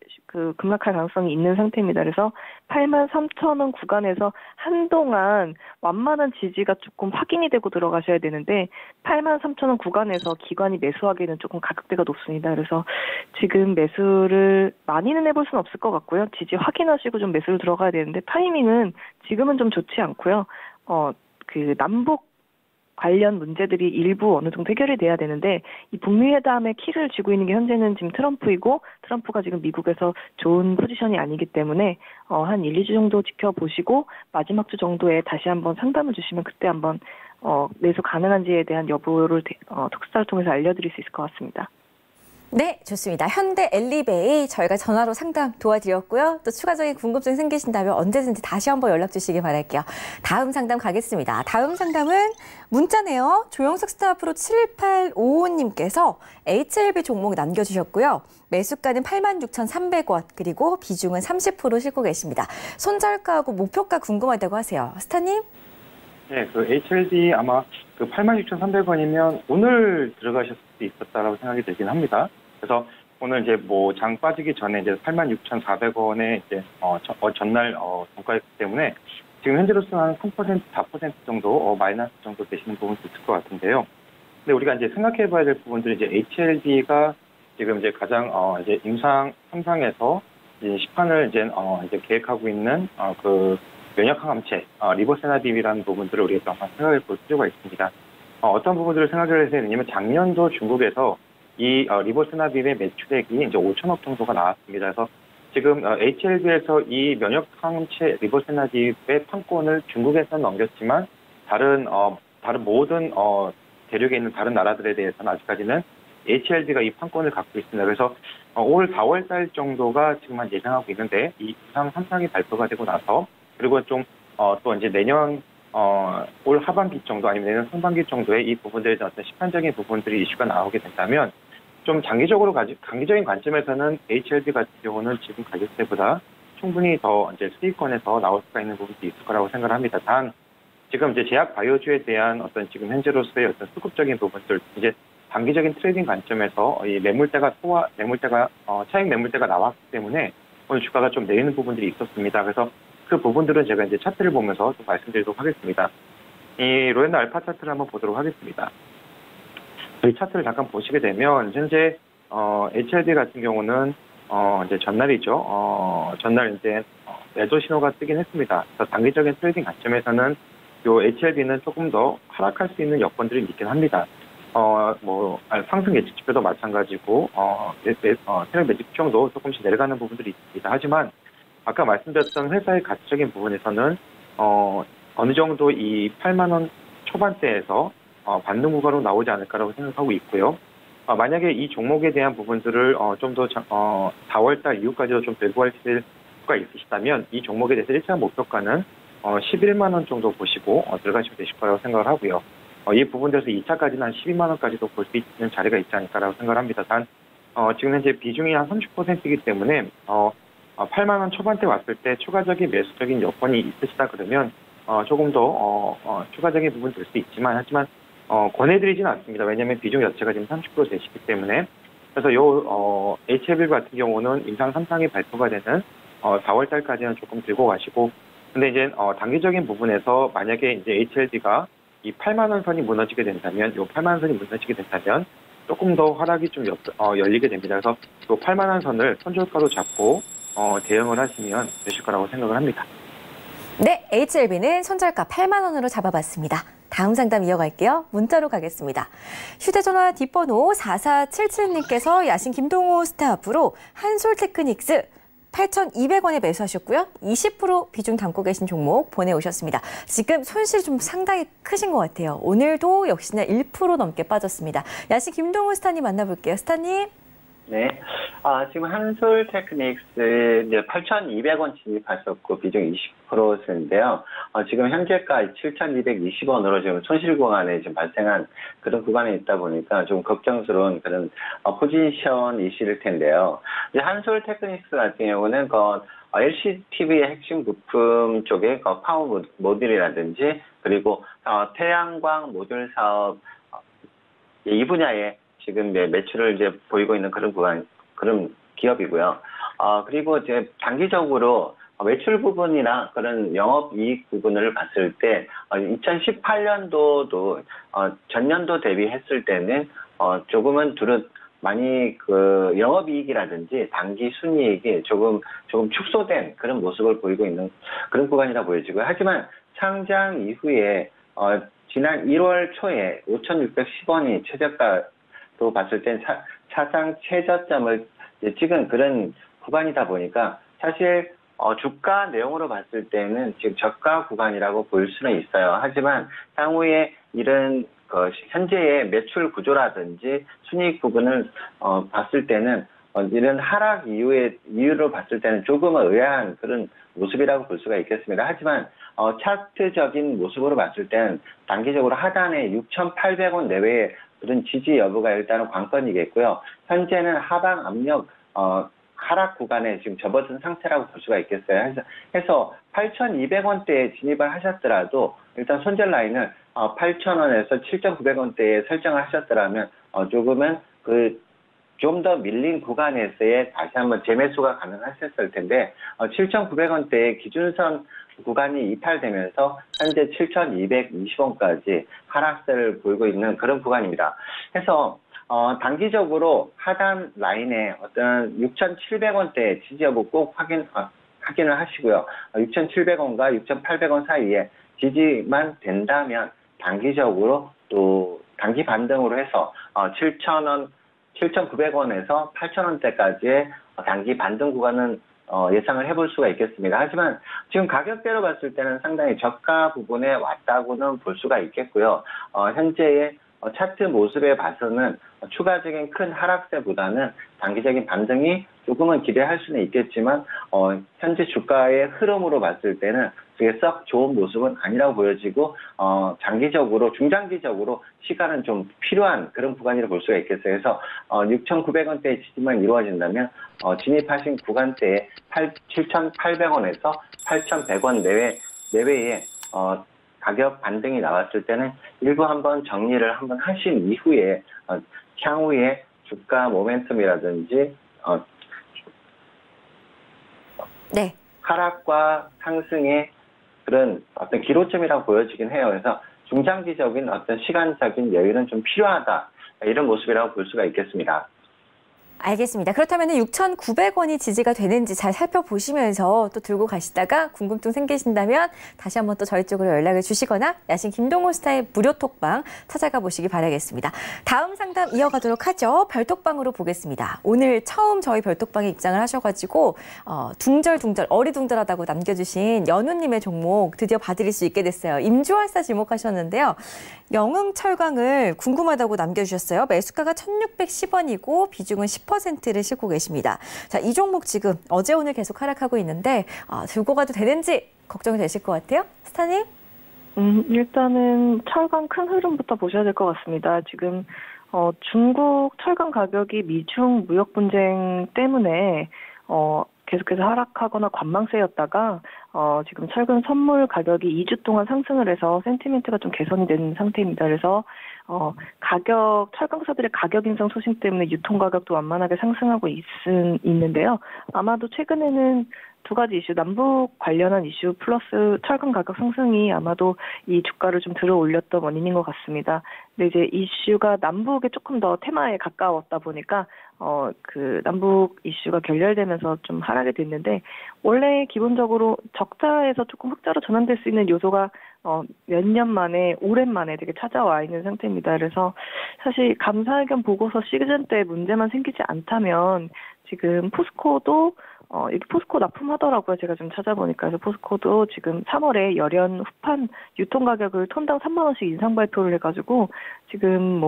급락할 가능성이 있는 상태입니다. 그래서 8만 3천 원 구간에서 한동안 완만한 지지가 조금 확인이 되고 들어가셔야 되는데 8만 3천 원 구간에서 기관이 매수하기에는 조금 가격대가 높습니다. 그래서 지금 매수를 많이는 해볼 수는 없을 것 같고요. 지지 확인하시고 좀 매수를 들어가야 되는데 타이밍은 지금은 좀 좋지 않고요. 남북 관련 문제들이 일부 어느 정도 해결이 돼야 되는데 이 북미 회담의 키를 쥐고 있는 게 현재는 지금 트럼프이고 트럼프가 지금 미국에서 좋은 포지션이 아니기 때문에 한 1, 2주 정도 지켜보시고 마지막 주 정도에 다시 한번 상담을 주시면 그때 한번 매수 가능한지에 대한 여부를 특수사를 통해서 알려드릴 수 있을 것 같습니다. 네, 좋습니다. 현대 엘리베이 저희가 전화로 상담 도와드렸고요. 또 추가적인 궁금증 생기신다면 언제든지 다시 한번 연락 주시기 바랄게요. 다음 상담 가겠습니다. 다음 상담은 문자네요. 조영석 스타프로 7855님께서 HLB 종목 남겨주셨고요. 매수가는 86,300원 그리고 비중은 30% 싣고 계십니다. 손절가하고 목표가 궁금하다고 하세요. 스타님? 네, HLB 아마 86,300원이면 오늘 들어가실 수도 있었다라고 생각이 들긴 합니다. 그래서 오늘 이제 장 빠지기 전에 이제 86,400원에 이제 전날 종가였기 때문에 지금 현재로서는 한 3%, 4% 정도 마이너스 정도 되시는 부분도 있을 것 같은데요. 근데 우리가 이제 생각해봐야 될 부분들이 이제 HLB가 지금 이제 가장 이제 임상 3상에서 이제 시판을 이제 계획하고 있는 면역항암체 리보세나빔이라는 부분들을 우리가 한번 생각해 볼 필요가 있습니다. 어떤 부분들을 생각을 해야 되냐면 작년도 중국에서 이 리보스나빔의 매출액이 이제 5천억 정도가 나왔습니다. 그래서 지금 HLB에서 이 면역 항체 리보스나빔의 판권을 중국에서 넘겼지만 다른 모든 대륙에 있는 다른 나라들에 대해서는 아직까지는 HLB가 이 판권을 갖고 있습니다. 그래서 올 4월 달 정도가 지금 예상하고 있는데 이 임상 3상이 발표가 되고 나서 그리고 좀 또 이제 내년 올 하반기 정도 아니면 내년 상반기 정도에 이 부분들에 대한 어떤 시판적인 부분들이 이슈가 나오게 된다면 좀 장기적인 관점에서는 HLB 같은 경우는 지금 가격대보다 충분히 더 이제 수익권에서 나올 수가 있는 부분도 있을 거라고 생각을 합니다. 단 지금 이제 제약 바이오주에 대한 어떤 지금 현재로서의 어떤 수급적인 부분들 이제 단기적인 트레이딩 관점에서 이 차익 매물대가 나왔기 때문에 오늘 주가가 좀 내리는 부분들이 있었습니다. 그래서 그 부분들은 제가 이제 차트를 보면서 좀 말씀드리도록 하겠습니다. 이 로엔나 알파 차트를 한번 보도록 하겠습니다. 이 차트를 잠깐 보시게 되면 현재 HLB 같은 경우는 이제 전날이죠. 전날 이제 매도 신호가 뜨긴 했습니다. 그래서 단기적인 트레이딩 관점에서는 요 HLB는 조금 더 하락할 수 있는 여건들이 있긴 합니다. 상승 예측 지표도 마찬가지고 세력 매집 수정도 조금씩 내려가는 부분들이 있습니다. 하지만 아까 말씀드렸던 회사의 가치적인 부분에서는 어느 정도 이 8만 원 초반대에서 반등 구간으로 나오지 않을까라고 생각하고 있고요. 만약에 이 종목에 대한 부분들을 좀 더 4월달 이후까지도 좀 들고 하실 수가 있으시다면 이 종목에 대해서 1차 목표가는 11만 원 정도 보시고 들어가시면 되실 거라고 생각을 하고요. 이 부분에서 2차까지는 한 12만 원까지도 볼 수 있는 자리가 있지 않을까라고 생각을 합니다. 단 지금 현재 비중이 한 30%이기 때문에 8만 원 초반대 왔을 때 추가적인 매수적인 여건이 있으시다 그러면 조금 더 추가적인 부분 될 수 있지만 하지만 권해드리지는 않습니다. 왜냐하면 비중 자체가 지금 30% 되시기 때문에 그래서 요 HLB 같은 경우는 임상 3상이 발표가 되는 4월 달까지는 조금 들고 가시고 근데 이제 단기적인 부분에서 만약에 이제 HLB가 이 8만 원 선이 무너지게 된다면 요 8만 원 선이 무너지게 된다면 조금 더 하락이 좀 열리게 됩니다. 그래서 요 8만 원 선을 손절가로 잡고 대응을 하시면 되실 거라고 생각을 합니다. 네, HLB는 손절가 8만 원으로 잡아봤습니다. 다음 상담 이어갈게요. 문자로 가겠습니다. 휴대전화 뒷번호 4477님께서 야신 김동호 스타프로 한솔테크닉스 8,200원에 매수하셨고요. 20% 비중 담고 계신 종목 보내오셨습니다. 지금 손실이 좀 상당히 크신 것 같아요. 오늘도 역시나 1% 넘게 빠졌습니다. 야신 김동호 스타님 만나볼게요. 스타님. 네. 지금 한솔테크닉스 이제 8,200원 진입하셨고 비중 20%인데요. 지금 현재가 7,220원으로 지금 손실 구간에 지금 발생한 그런 구간에 있다 보니까 좀 걱정스러운 그런 포지션이실 텐데요. 이제 한솔테크닉스 같은 경우는 LCTV의 핵심 부품 쪽에 파워 모듈이라든지 그리고 태양광 모듈 사업 이 분야에 지금 매출을 이제 보이고 있는 그런 기업이고요. 그리고 이제 단기적으로 매출 부분이나 그런 영업이익 부분을 봤을 때 2018년도도 전년도 대비했을 때는 조금은 많이 그 영업이익이라든지 단기 순이익이 조금 축소된 그런 모습을 보이고 있는 그런 구간이라 보여지고요. 하지만 상장 이후에 지난 1월 초에 5,610원이 최저가로 봤을 땐 사상 최저점을 찍은 그런 구간이다 보니까 사실 주가 내용으로 봤을 때는 지금 저가 구간이라고 볼 수는 있어요. 하지만 향후에 이런 현재의 매출 구조라든지 순이익 부분을 봤을 때는 이런 하락 이유로 봤을 때는 조금은 의아한 그런 모습이라고 볼 수가 있겠습니다. 하지만 차트적인 모습으로 봤을 때는 단기적으로 하단에 6,800원 내외의 그런 지지 여부가 일단은 관건이겠고요. 현재는 하방 압력 하락 구간에 지금 접어든 상태라고 볼 수가 있겠어요. 해서 8,200원대에 진입을 하셨더라도 일단 손절 라인을 8,000원에서 7,900원대에 설정을 하셨더라면 조금은 좀 더 밀린 구간에서의 다시 한번 재매수가 가능하셨을 텐데 7,900원대의 기준선 구간이 이탈되면서 현재 7,220원까지 하락세를 보이고 있는 그런 구간입니다. 해서 단기적으로 하단 라인에 어떤 6,700원대 지지 여부 꼭 확인을 하시고요. 6,700원과 6,800원 사이에 지지만 된다면 단기적으로 또 단기 반등으로 해서 7,000원 7,900원에서 8,000원대까지의 단기 반등 구간은 예상을 해볼 수가 있겠습니다. 하지만 지금 가격대로 봤을 때는 상당히 저가 부분에 왔다고는 볼 수가 있겠고요. 현재의 차트 모습에 봐서는 추가적인 큰 하락세보다는 단기적인 반등이 조금은 기대할 수는 있겠지만 현재 주가의 흐름으로 봤을 때는 그게 썩 좋은 모습은 아니라고 보여지고 장기적으로 중장기적으로 시간은 좀 필요한 그런 구간이라고 볼 수가 있겠어요. 그래서 6,900원대 지지만 이루어진다면 진입하신 구간대에 7,800원에서 8,100원 내외에 가격 반등이 나왔을 때는 일부 한번 정리를 한번 하신 이후에 향후에 주가 모멘텀이라든지 네. 하락과 상승의 그런 어떤 기로점이라고 보여지긴 해요. 그래서 중장기적인 어떤 시간적인 여유는 좀 필요하다. 이런 모습이라고 볼 수가 있겠습니다. 알겠습니다. 그렇다면 6,900원이 지지가 되는지 잘 살펴보시면서 또 들고 가시다가 궁금증 생기신다면 다시 한번 또 저희 쪽으로 연락을 주시거나 야신 김동훈 스타의 무료 톡방 찾아가 보시기 바라겠습니다. 다음 상담 이어가도록 하죠. 별톡방으로 보겠습니다. 오늘 처음 저희 별톡방에 입장을 하셔가지고 둥절둥절 어리둥절하다고 남겨주신 연우님의 종목 드디어 봐드릴 수 있게 됐어요. 임주월사 지목하셨는데요. 영흥철강을 궁금하다고 남겨주셨어요. 매수가가 1,610원이고 비중은 10%를 싣고 계십니다. 자, 이 종목 지금 어제 오늘 계속 하락하고 있는데 들고 가도 되는지 걱정이 되실 것 같아요. 스타님? 일단은 철강 큰 흐름부터 보셔야 될 것 같습니다. 지금 중국 철강 가격이 미중 무역 분쟁 때문에 계속해서 하락하거나 관망세였다가 지금 철근 선물 가격이 2주 동안 상승을 해서 센티멘트가 좀 개선이 된 상태입니다. 그래서 철강사들의 가격 인상 소식 때문에 유통 가격도 완만하게 상승하고 있는데요. 아마도 최근에는 두 가지 이슈, 남북 관련한 이슈 플러스 철강 가격 상승이 아마도 이 주가를 좀 들어 올렸던 원인인 것 같습니다. 근데 이제 이슈가 남북에 조금 더 테마에 가까웠다 보니까 그 남북 이슈가 결렬되면서 좀 하락이 됐는데 원래 기본적으로 적자에서 조금 흑자로 전환될 수 있는 요소가 몇 년 만에, 오랜만에 되게 찾아와 있는 상태입니다. 그래서 사실 감사의견 보고서 시즌 때 문제만 생기지 않다면 지금 포스코도 이렇게 포스코 납품하더라고요. 제가 좀 찾아보니까. 그래서 포스코도 지금 3월에 열연 후판 유통 가격을 톤당 3만 원씩 인상 발표를 해가지고 지금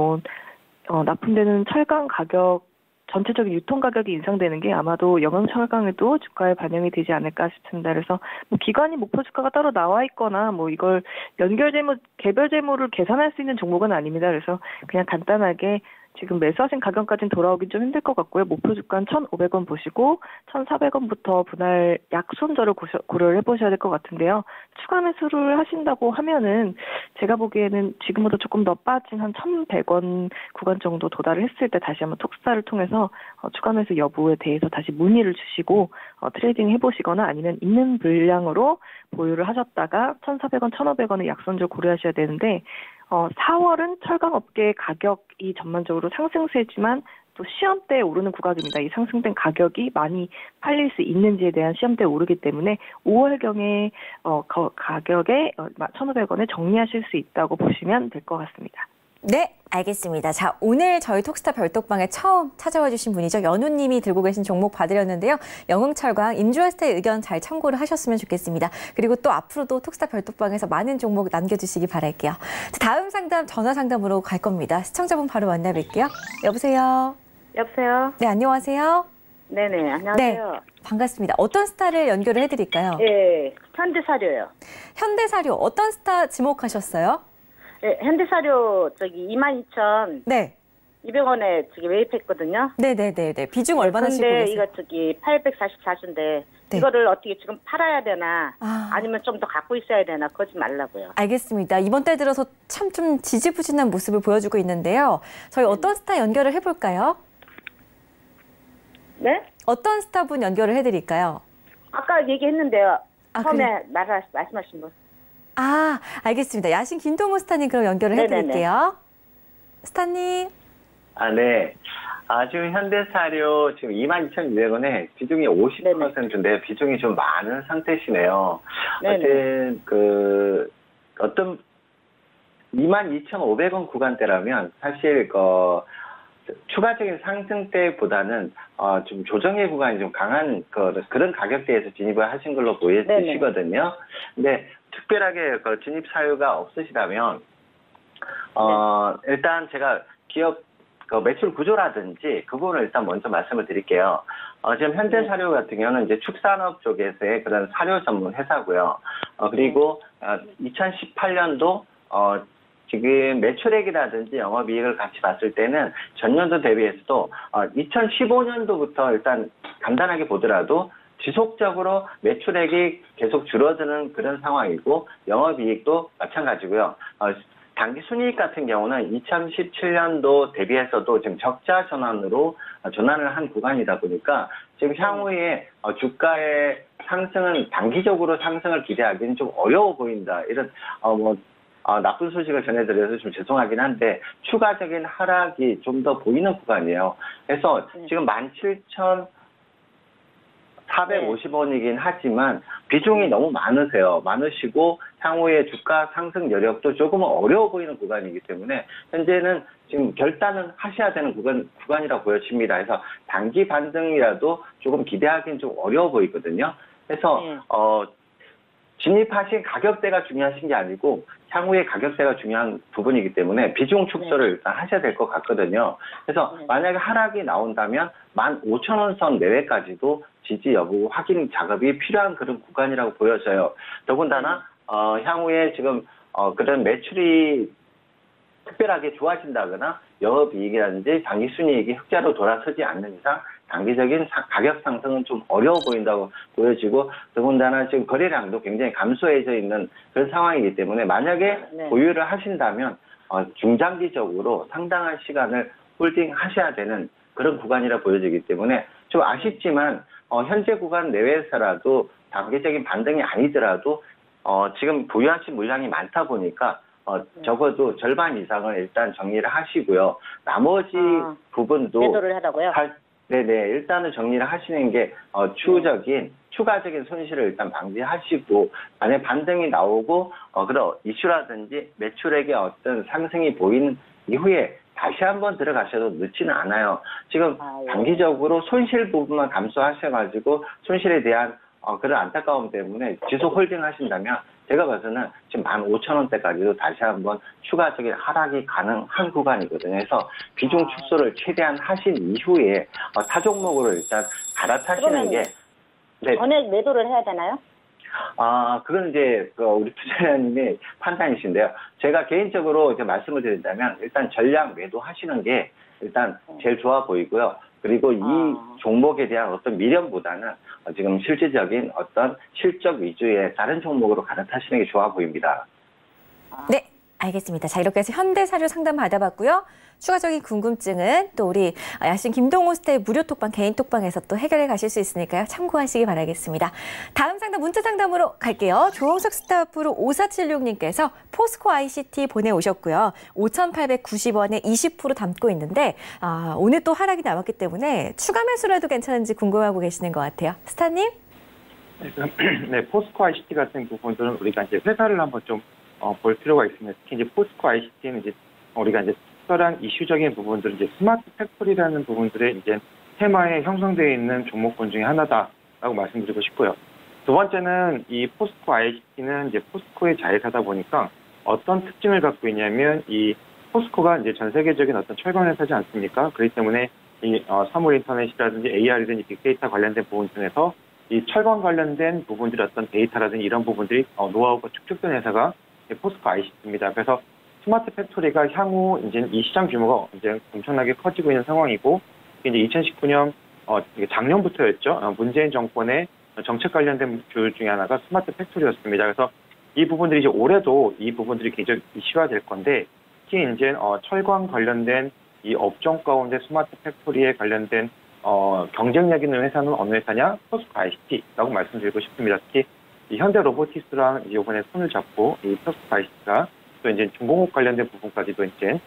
납품되는 철강 가격 전체적인 유통 가격이 인상되는 게 아마도 영흥철강에도 주가에 반영이 되지 않을까 싶습니다. 그래서 기관이 목표 주가가 따로 나와 있거나 이걸 개별 재무를 계산할 수 있는 종목은 아닙니다. 그래서 그냥 간단하게 지금 매수하신 가격까지는 돌아오긴 좀 힘들 것 같고요. 목표 주가는 1,500원 보시고 1,400원부터 분할 약손절을 고려를 해보셔야 될 것 같은데요. 추가 매수를 하신다고 하면은 제가 보기에는 지금보다 조금 더 빠진 한 1,100원 구간 정도 도달을 했을 때 다시 한번 톡스타를 통해서 추가 매수 여부에 대해서 다시 문의를 주시고 트레이딩 해보시거나 아니면 있는 물량으로 보유를 하셨다가 1,400원, 1,500원의 약손절 고려하셔야 되는데 4월은 철강업계 가격이 전반적으로 상승세지만 또 시험대에 오르는 구간입니다. 이 상승된 가격이 많이 팔릴 수 있는지에 대한 시험대에 오르기 때문에 5월경에 가격에 1,500원에 정리하실 수 있다고 보시면 될 것 같습니다. 네, 알겠습니다. 자, 오늘 저희 톡스타 별톡방에 처음 찾아와 주신 분이죠. 연우님이 들고 계신 종목 봐드렸는데요. 영흥철강 임주아스타의 의견 잘 참고를 하셨으면 좋겠습니다. 그리고 또 앞으로도 톡스타 별톡방에서 많은 종목 남겨주시기 바랄게요. 자, 다음 상담 전화 상담으로 갈 겁니다. 시청자분 바로 만나뵐게요. 여보세요. 여보세요. 네, 안녕하세요. 네네, 안녕하세요. 네, 반갑습니다. 어떤 스타를 연결을 해드릴까요? 네, 현대사료요. 현대사료 어떤 스타 지목하셨어요? 네, 현대사료 22,000. 네. 200원에 매입했거든요. 네네네. 비중 얼마나 싣고 계세요? 근데 이거 844주인데 네. 이거를 어떻게 지금 팔아야 되나 아니면 좀 더 갖고 있어야 되나 그러지 말라고요. 알겠습니다. 이번 달 들어서 참 좀 지지부진한 모습을 보여주고 있는데요. 저희 어떤 스타 연결을 해볼까요? 네? 어떤 스타분 연결을 해드릴까요? 아까 얘기했는데요. 처음에 말씀하신 분. 알겠습니다. 야신 김동훈 스타님 그럼 연결을 해드릴게요. 스타님. 네. 지금 현대사료 지금 22,200원에 비중이 50%인데 비중이 좀 많은 상태시네요. 하여튼 어떤 22,500원 구간대라면 사실 추가적인 상승대보다는 좀 조정의 구간이 좀 강한 그런 가격대에서 진입을 하신 걸로 보여지시거든요. 근데 특별하게 진입 사유가 없으시다면 일단 제가 기업 매출 구조라든지 그 부분을 일단 먼저 말씀을 드릴게요. 지금 현대 사료 같은 경우는 이제 축산업 쪽에서의 그런 사료 전문 회사고요. 그리고 2018년도 지금 매출액이라든지 영업이익을 같이 봤을 때는 전년도 대비해서도 2015년도부터 일단 간단하게 보더라도 지속적으로 매출액이 계속 줄어드는 그런 상황이고 영업이익도 마찬가지고요. 당기 순이익 같은 경우는 2017년도 대비해서도 지금 적자 전환을 한 구간이다 보니까 지금 향후에 주가의 상승은 단기적으로 상승을 기대하기는 좀 어려워 보인다. 이런 나쁜 소식을 전해드려서 좀 죄송하긴 한데 추가적인 하락이 좀 더 보이는 구간이에요. 그래서 지금 17,450원이긴 하지만 비중이 너무 많으시고 향후에 주가 상승 여력도 조금은 어려워 보이는 구간이기 때문에 현재는 지금 결단은 하셔야 되는 구간이라고 보여집니다. 그래서 단기 반등이라도 조금 기대하기는 좀 어려워 보이거든요. 그래서 진입하신 가격대가 중요하신 게 아니고 향후의 가격대가 중요한 부분이기 때문에 비중 축소를 일단 하셔야 될 것 같거든요. 그래서 만약에 하락이 나온다면 15,000원 선 내외까지도 지지 여부 확인 작업이 필요한 그런 구간이라고 보여져요. 더군다나 향후에 지금 그런 매출이 특별하게 좋아진다거나 영업이익이라든지 당기순이익이 흑자로 돌아서지 않는 이상 단기적인 가격 상승은 좀 어려워 보인다고 보여지고 더군다나 지금 거래량도 굉장히 감소해져 있는 그런 상황이기 때문에 만약에 보유를 하신다면 중장기적으로 상당한 시간을 홀딩하셔야 되는 그런 구간이라 보여지기 때문에 좀 아쉽지만 현재 구간 내외에서라도 단기적인 반등이 아니더라도 지금 보유하신 물량이 많다 보니까 적어도 절반 이상을 일단 정리를 하시고요. 나머지 부분도 매도를 하라고요? 네네, 일단은 정리를 하시는 게 추가적인 손실을 일단 방지하시고 만약 반등이 나오고 그런 이슈라든지 매출액의 어떤 상승이 보이는 이후에 다시 한번 들어가셔도 늦지는 않아요. 지금 단기적으로 손실 부분만 감소하셔가지고 손실에 대한 그런 안타까움 때문에 지속 홀딩 하신다면 제가 봐서는 지금 15,000원대까지도 다시 한번 추가적인 하락이 가능한 구간이거든요. 그래서 비중 축소를 최대한 하신 이후에 타 종목으로 일단 갈아타시는 게 전액 매도를 해야 되나요? 그건 이제 우리 투자자님의 판단이신데요. 제가 개인적으로 이제 말씀을 드린다면 일단 전량 매도하시는 게 일단 제일 좋아 보이고요. 그리고 이 종목에 대한 어떤 미련보다는 지금 실질적인 어떤 실적 위주의 다른 종목으로 갈아타시는 게 좋아 보입니다. 네, 알겠습니다. 자, 이렇게 해서 현대사료 상담 받아봤고요. 추가적인 궁금증은 또 우리 야신 김동호 스타의 무료 톡방, 개인 톡방에서 또 해결해 가실 수 있으니까요. 참고하시기 바라겠습니다. 다음 상담 문자 상담으로 갈게요. 조홍석 스타프로 5476님께서 포스코 ICT 보내오셨고요. 5,890원에 20% 담고 있는데 오늘 또 하락이 나왔기 때문에 추가 매수를 해도 괜찮은지 궁금하고 계시는 것 같아요. 스타님? 네, 포스코 ICT 같은 부분들은 우리가 이제 회사를 한번 좀 볼 필요가 있습니다. 특히 이제 포스코 ICT는 이제 우리가 이제 특별한 이슈적인 부분들은 이제 스마트 팩토리라는 부분들의 이제 테마에 형성되어 있는 종목군 중에 하나다라고 말씀드리고 싶고요. 두 번째는 이 포스코 ICT는 이제 포스코의 자회사다 보니까 어떤 특징을 갖고 있냐면 이 포스코가 이제 전 세계적인 어떤 철강 회사지 않습니까? 그렇기 때문에 이 사물 인터넷이라든지 AR이든지 빅데이터 관련된 부분 중에서 이 철강 관련된 부분들이 어떤 데이터라든지 이런 부분들이 노하우가 축적된 회사가 포스코 ICT입니다. 그래서 스마트 팩토리가 향후 이제 이 시장 규모가 이제 엄청나게 커지고 있는 상황이고 이제 2019년 작년부터였죠. 문재인 정권의 정책 관련된 교육 중에 하나가 스마트 팩토리였습니다. 그래서 이 부분들이 이제 올해도 이 부분들이 계속 이슈화될 건데 특히 이제 철강 관련된 이 업종 가운데 스마트 팩토리에 관련된 경쟁력 있는 회사는 어느 회사냐? 포스코 ICT라고 말씀드리고 싶습니다. 특히 이 현대 로보티스랑 이번에 손을 잡고 이 포스코 ICT가 또 이제 중공업 관련된 부분까지도 이제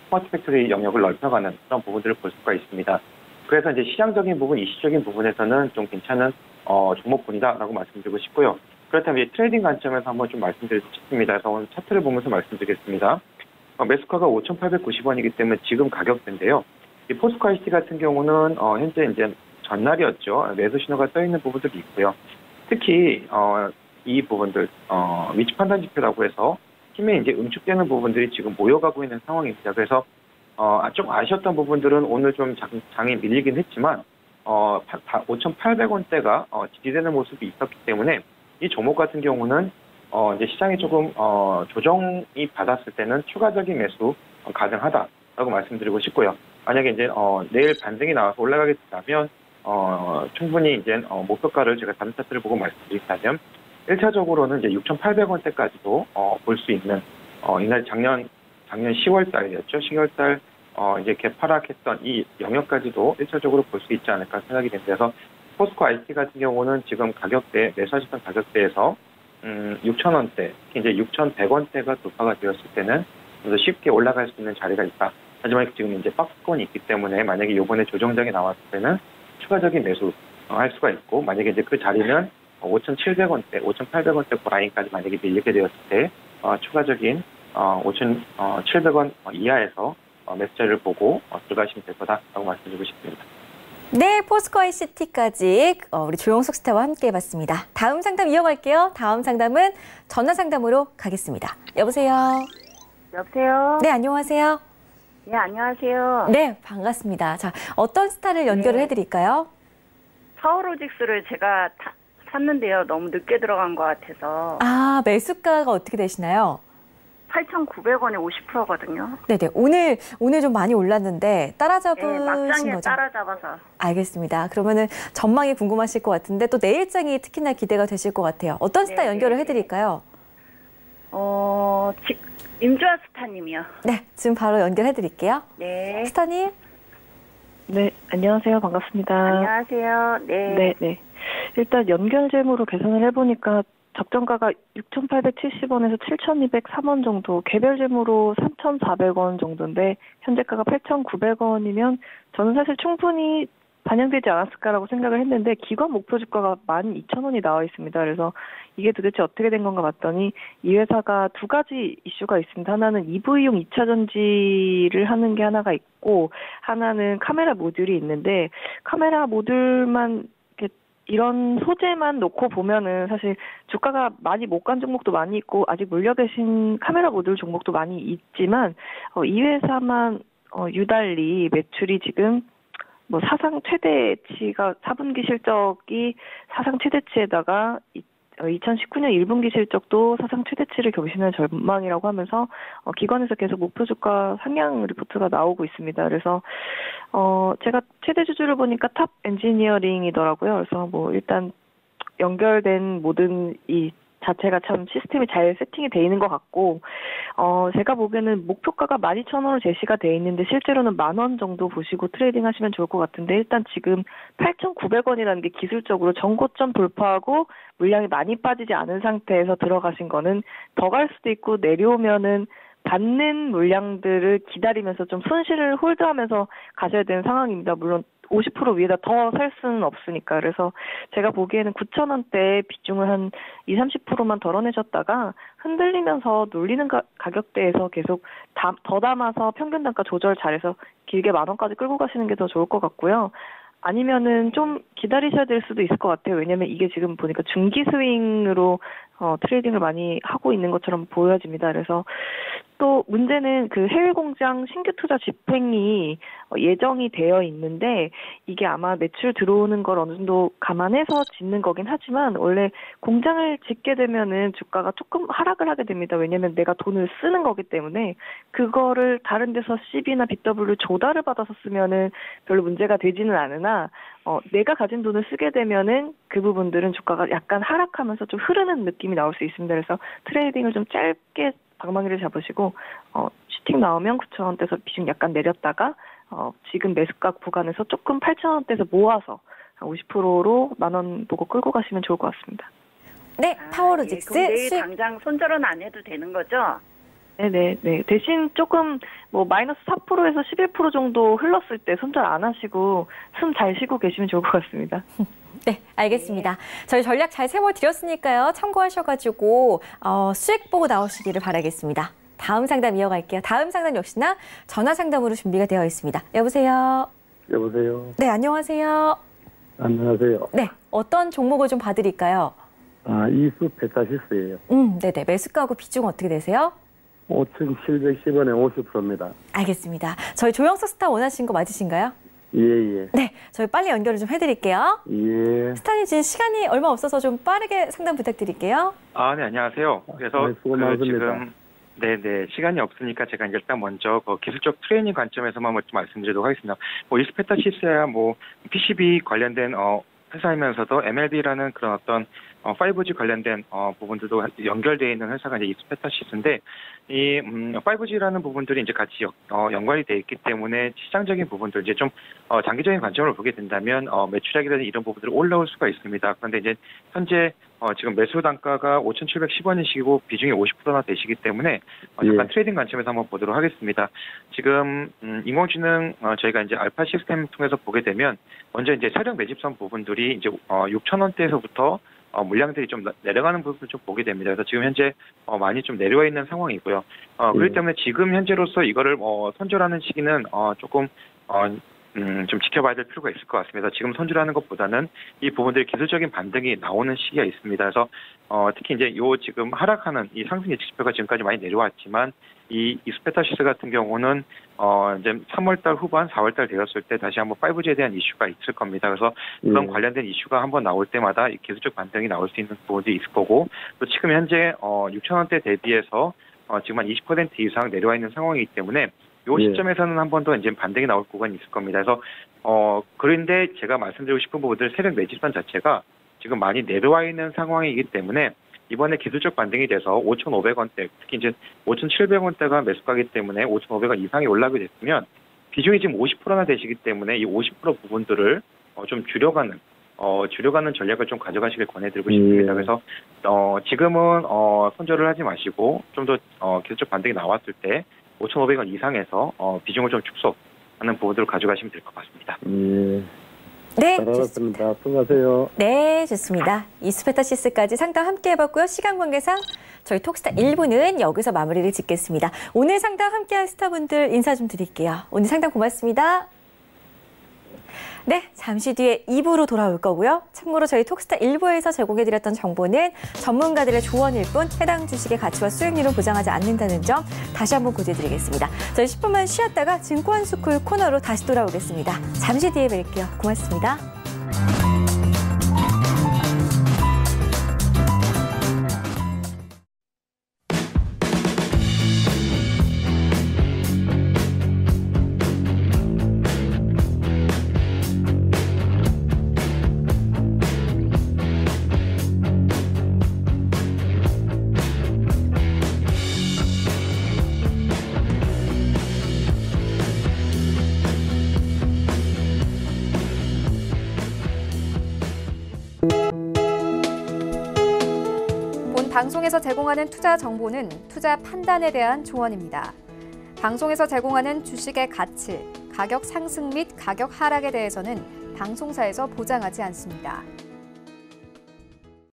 스마트 팩토리 영역을 넓혀가는 그런 부분들을 볼 수가 있습니다. 그래서 이제 시장적인 부분, 이슈적인 부분에서는 좀 괜찮은 종목군이다라고 말씀드리고 싶고요. 그렇다면 이제 트레이딩 관점에서 한번 좀 말씀드리고 싶습니다. 그래서 오늘 차트를 보면서 말씀드리겠습니다. 매수가가 5,890원이기 때문에 지금 가격대인데요. 이 포스코 ICT 같은 경우는 현재 이제 전날이었죠. 매수 신호가 떠 있는 부분들이 있고요. 특히 이 부분들 위치 판단 지표라고 해서 힘에 이제 응축되는 부분들이 지금 모여가고 있는 상황입니다. 그래서 좀 아쉬웠던 부분들은 오늘 좀 장이 밀리긴 했지만 5,800원대가 지지되는 모습이 있었기 때문에 이 종목 같은 경우는 이제 시장이 조금 조정이 받았을 때는 추가적인 매수 가능하다라고 말씀드리고 싶고요. 만약에 이제 내일 반등이 나와서 올라가게 된다면 충분히 이제 목표가를 제가 다른 차트를 보고 말씀드린다면 1차적으로는 이제 6,800원대까지도 볼 수 있는 이날 작년 10월 달이었죠. 10월 달 이제 개파락했던 이 영역까지도 1차적으로 볼 수 있지 않을까 생각이 됩니다. 포스코 ICT 같은 경우는 지금 가격대 매수하셨던 가격대에서 6,000원대, 이제 6,100원대가 돌파가 되었을 때는 좀 더 쉽게 올라갈 수 있는 자리가 있다. 하지만 지금 이제 박스권이 있기 때문에 만약에 이번에 조정장이 나왔을 때는 추가적인 매수 할 수가 있고, 만약에 이제 그 자리는 5,700원대, 5,800원대 그 라인까지 만약에 밀리게 되었을 때 추가적인 5,700원 이하에서 매수자를 보고 들어가시면 될 거다라고 말씀드리고 싶습니다. 네, 포스코 ICT까지 우리 조영석 스타와 함께 해봤습니다. 다음 상담 이어갈게요. 다음 상담은 전화 상담으로 가겠습니다. 여보세요. 여보세요. 네, 안녕하세요. 네, 안녕하세요. 네, 반갑습니다. 자, 어떤 스타를 연결을 해드릴까요? 파워로직스를 제가 샀는데요. 너무 늦게 들어간 것 같아서. 아, 매수가가 어떻게 되시나요? 8,900원에 50%거든요. 네네. 오늘 좀 많이 올랐는데 따라잡으신 네, 막장에 거죠? 따라잡아서. 알겠습니다. 그러면은 전망이 궁금하실 것 같은데 또 내일장이 특히나 기대가 되실 것 같아요. 어떤 스타 연결을 해드릴까요? 임주아 스타님이요. 네, 지금 바로 연결해드릴게요. 네. 스타님. 네, 안녕하세요. 반갑습니다. 안녕하세요. 네. 네. 일단 연결 재무로 계산을 해보니까 적정가가 6,870원에서 7,203원 정도, 개별 재무로 3,400원 정도인데 현재가가 8,900원이면 저는 사실 충분히 반영되지 않았을까라고 생각을 했는데 기관 목표 주가가 12,000원이 나와 있습니다. 그래서 이게 도대체 어떻게 된 건가 봤더니 이 회사가 두 가지 이슈가 있습니다. 하나는 EV용 2차 전지를 하는 게 하나가 있고, 하나는 카메라 모듈이 있는데 카메라 모듈만 이런 소재만 놓고 보면은 사실 주가가 많이 못 간 종목도 많이 있고 아직 물려 계신 카메라 모듈 종목도 많이 있지만 이 회사만 유달리 매출이 지금 뭐 사상 최대치가 4분기 실적이 사상 최대치에다가 2019년 1분기 실적도 사상 최대치를 경신할 전망이라고 하면서 기관에서 계속 목표 주가 상향 리포트가 나오고 있습니다. 그래서 제가 최대 주주를 보니까 탑 엔지니어링이더라고요. 그래서 뭐 일단 연결된 모든 이 자체가 참 시스템이 잘 세팅이 돼 있는 것 같고, 제가 보기에는 목표가가 12,000원으로 제시가 돼 있는데 실제로는 10,000원 정도 보시고 트레이딩 하시면 좋을 것 같은데, 일단 지금 8,900원이라는 게 기술적으로 전고점 돌파하고 물량이 많이 빠지지 않은 상태에서 들어가신 거는 더 갈 수도 있고, 내려오면은 받는 물량들을 기다리면서 좀 손실을 홀드하면서 가셔야 되는 상황입니다. 물론 50% 위에다 더 살 수는 없으니까. 그래서 제가 보기에는 9,000원대 비중을 한 20-30%만 덜어내셨다가 흔들리면서 눌리는 가격대에서 계속 더 담아서 평균 단가 조절 잘해서 길게 10,000원까지 끌고 가시는 게 더 좋을 것 같고요. 아니면은 좀 기다리셔야 될 수도 있을 것 같아요. 왜냐면 이게 지금 보니까 중기 스윙으로 트레이딩을 많이 하고 있는 것처럼 보여집니다. 그래서 또 문제는 그 해외 공장 신규 투자 집행이 예정이 되어 있는데 이게 아마 매출 들어오는 걸 어느 정도 감안해서 짓는 거긴 하지만 원래 공장을 짓게 되면은 주가가 조금 하락을 하게 됩니다. 왜냐면 내가 돈을 쓰는 거기 때문에 그거를 다른 데서 CB나 BW 조달을 받아서 쓰면은 별로 문제가 되지는 않으나 내가 가진 돈을 쓰게 되면은 그 부분들은 주가가 약간 하락하면서 좀 흐르는 느낌이 나올 수 있습니다. 그래서 트레이딩을 좀 짧게 방망이를 잡으시고 슈팅 나오면 9,000원대에서 비중 약간 내렸다가 지금 매수가 구간에서 조금 8,000원대에서 모아서 50%로 10,000원 보고 끌고 가시면 좋을 것 같습니다. 네, 파워로직스 그럼 내일 당장 손절은 안 해도 되는 거죠? 네. 대신 조금 뭐 마이너스 4%에서 11% 정도 흘렀을 때 손절 안 하시고 숨 잘 쉬고 계시면 좋을 것 같습니다. 네, 알겠습니다. 저희 전략 잘 세워드렸으니까요. 참고하셔가지고 수익 보고 나오시기를 바라겠습니다. 다음 상담 이어갈게요. 다음 상담 역시나 전화 상담으로 준비가 되어 있습니다. 여보세요. 여보세요. 네, 안녕하세요. 안녕하세요. 네, 어떤 종목을 좀 봐드릴까요? 이수 페타시스예요. 네네. 매수가하고 비중 어떻게 되세요? 5,710원에 50%입니다. 알겠습니다. 저희 조영석 스타 원하신 거 맞으신가요? 예. 네, 저희 빨리 연결을 좀 해드릴게요. 예. 스타님 지금 시간이 얼마 없어서 좀 빠르게 상담 부탁드릴게요. 네, 안녕하세요. 그래서 수고 많습니다. 지금 네네 시간이 없으니까 제가 이제 일단 먼저 기술적 트레이닝 관점에서만 좀 말씀드리도록 하겠습니다. 이스페타시스야 PCB 관련된 회사이면서도 MLB라는 그런 어떤 5G 관련된 부분들도 연결되어 있는 회사가 이제 이스페타시스인데 이 5G라는 부분들이 이제 같이 연관이 되어 있기 때문에 시장적인 부분들 이제 좀 장기적인 관점으로 보게 된다면 매출액이라든지 이런 부분들이 올라올 수가 있습니다. 그런데 이제 현재 지금 매수 단가가 5,710원이시고 비중이 50%나 되시기 때문에 잠깐 트레이딩 관점에서 한번 보도록 하겠습니다. 지금 인공지능 저희가 이제 알파 시스템 통해서 보게 되면 먼저 이제 세력 매집선 부분들이 이제 6,000원대에서부터 물량들이 좀 내려가는 부분을 좀 보게 됩니다. 그래서 지금 현재 많이 좀 내려와 있는 상황이고요. 그렇기 때문에 지금 현재로서 이거를 손절하는 시기는 조금 좀 지켜봐야 될 필요가 있을 것 같습니다. 지금 손절하는 것보다는 이 부분들이 기술적인 반등이 나오는 시기가 있습니다. 그래서 특히 이제 지금 하락하는 이 상승 예측지표가 지금까지 많이 내려왔지만 이 이스페타시스 같은 경우는 이제 3월달 후반, 4월달 되었을 때 다시 한번 5G에 대한 이슈가 있을 겁니다. 그래서 그런 관련된 이슈가 한번 나올 때마다 이 기술적 반등이 나올 수 있는 부분도 있을 거고 또 지금 현재 6,000원대 대비해서 지금 한 20% 이상 내려와 있는 상황이기 때문에 이 시점에서는 한 번 더 이제 반등이 나올 구간이 있을 겁니다. 그래서 그런데 제가 말씀드리고 싶은 부분들 세력 매집선 자체가 지금 많이 내려와 있는 상황이기 때문에 이번에 기술적 반등이 돼서 5,500원대, 특히 이제 5,700원대가 매수가기 때문에 5,500원 이상이 올라가게 됐으면 비중이 지금 50%나 되시기 때문에 이 50% 부분들을 좀 줄여가는 전략을 좀 가져가시길 권해드리고 싶습니다. 그래서 지금은 손절을 하지 마시고 좀 더 기술적 반등이 나왔을 때 5,500원 이상에서 비중을 좀 축소하는 부분들을 가져가시면 될 것 같습니다. 네, 잘 알았습니다. 수고하세요. 네, 좋습니다. 이스페타시스까지 상담 함께 해봤고요. 시간 관계상 저희 톡스타 1부는 여기서 마무리를 짓겠습니다. 오늘 상담 함께한 스타분들 인사 좀 드릴게요. 오늘 상담 고맙습니다. 네, 잠시 뒤에 2부로 돌아올 거고요. 참고로 저희 톡스타 1부에서 제공해드렸던 정보는 전문가들의 조언일 뿐 해당 주식의 가치와 수익률은 보장하지 않는다는 점 다시 한번 고지해드리겠습니다. 저희 10분만 쉬었다가 증권스쿨 코너로 다시 돌아오겠습니다. 잠시 뒤에 뵐게요. 고맙습니다. 방송에서 제공하는 투자 정보는 투자 판단에 대한 조언입니다. 방송에서 제공하는 주식의 가치, 가격 상승 및 가격 하락에 대해서는 방송사에서 보장하지 않습니다.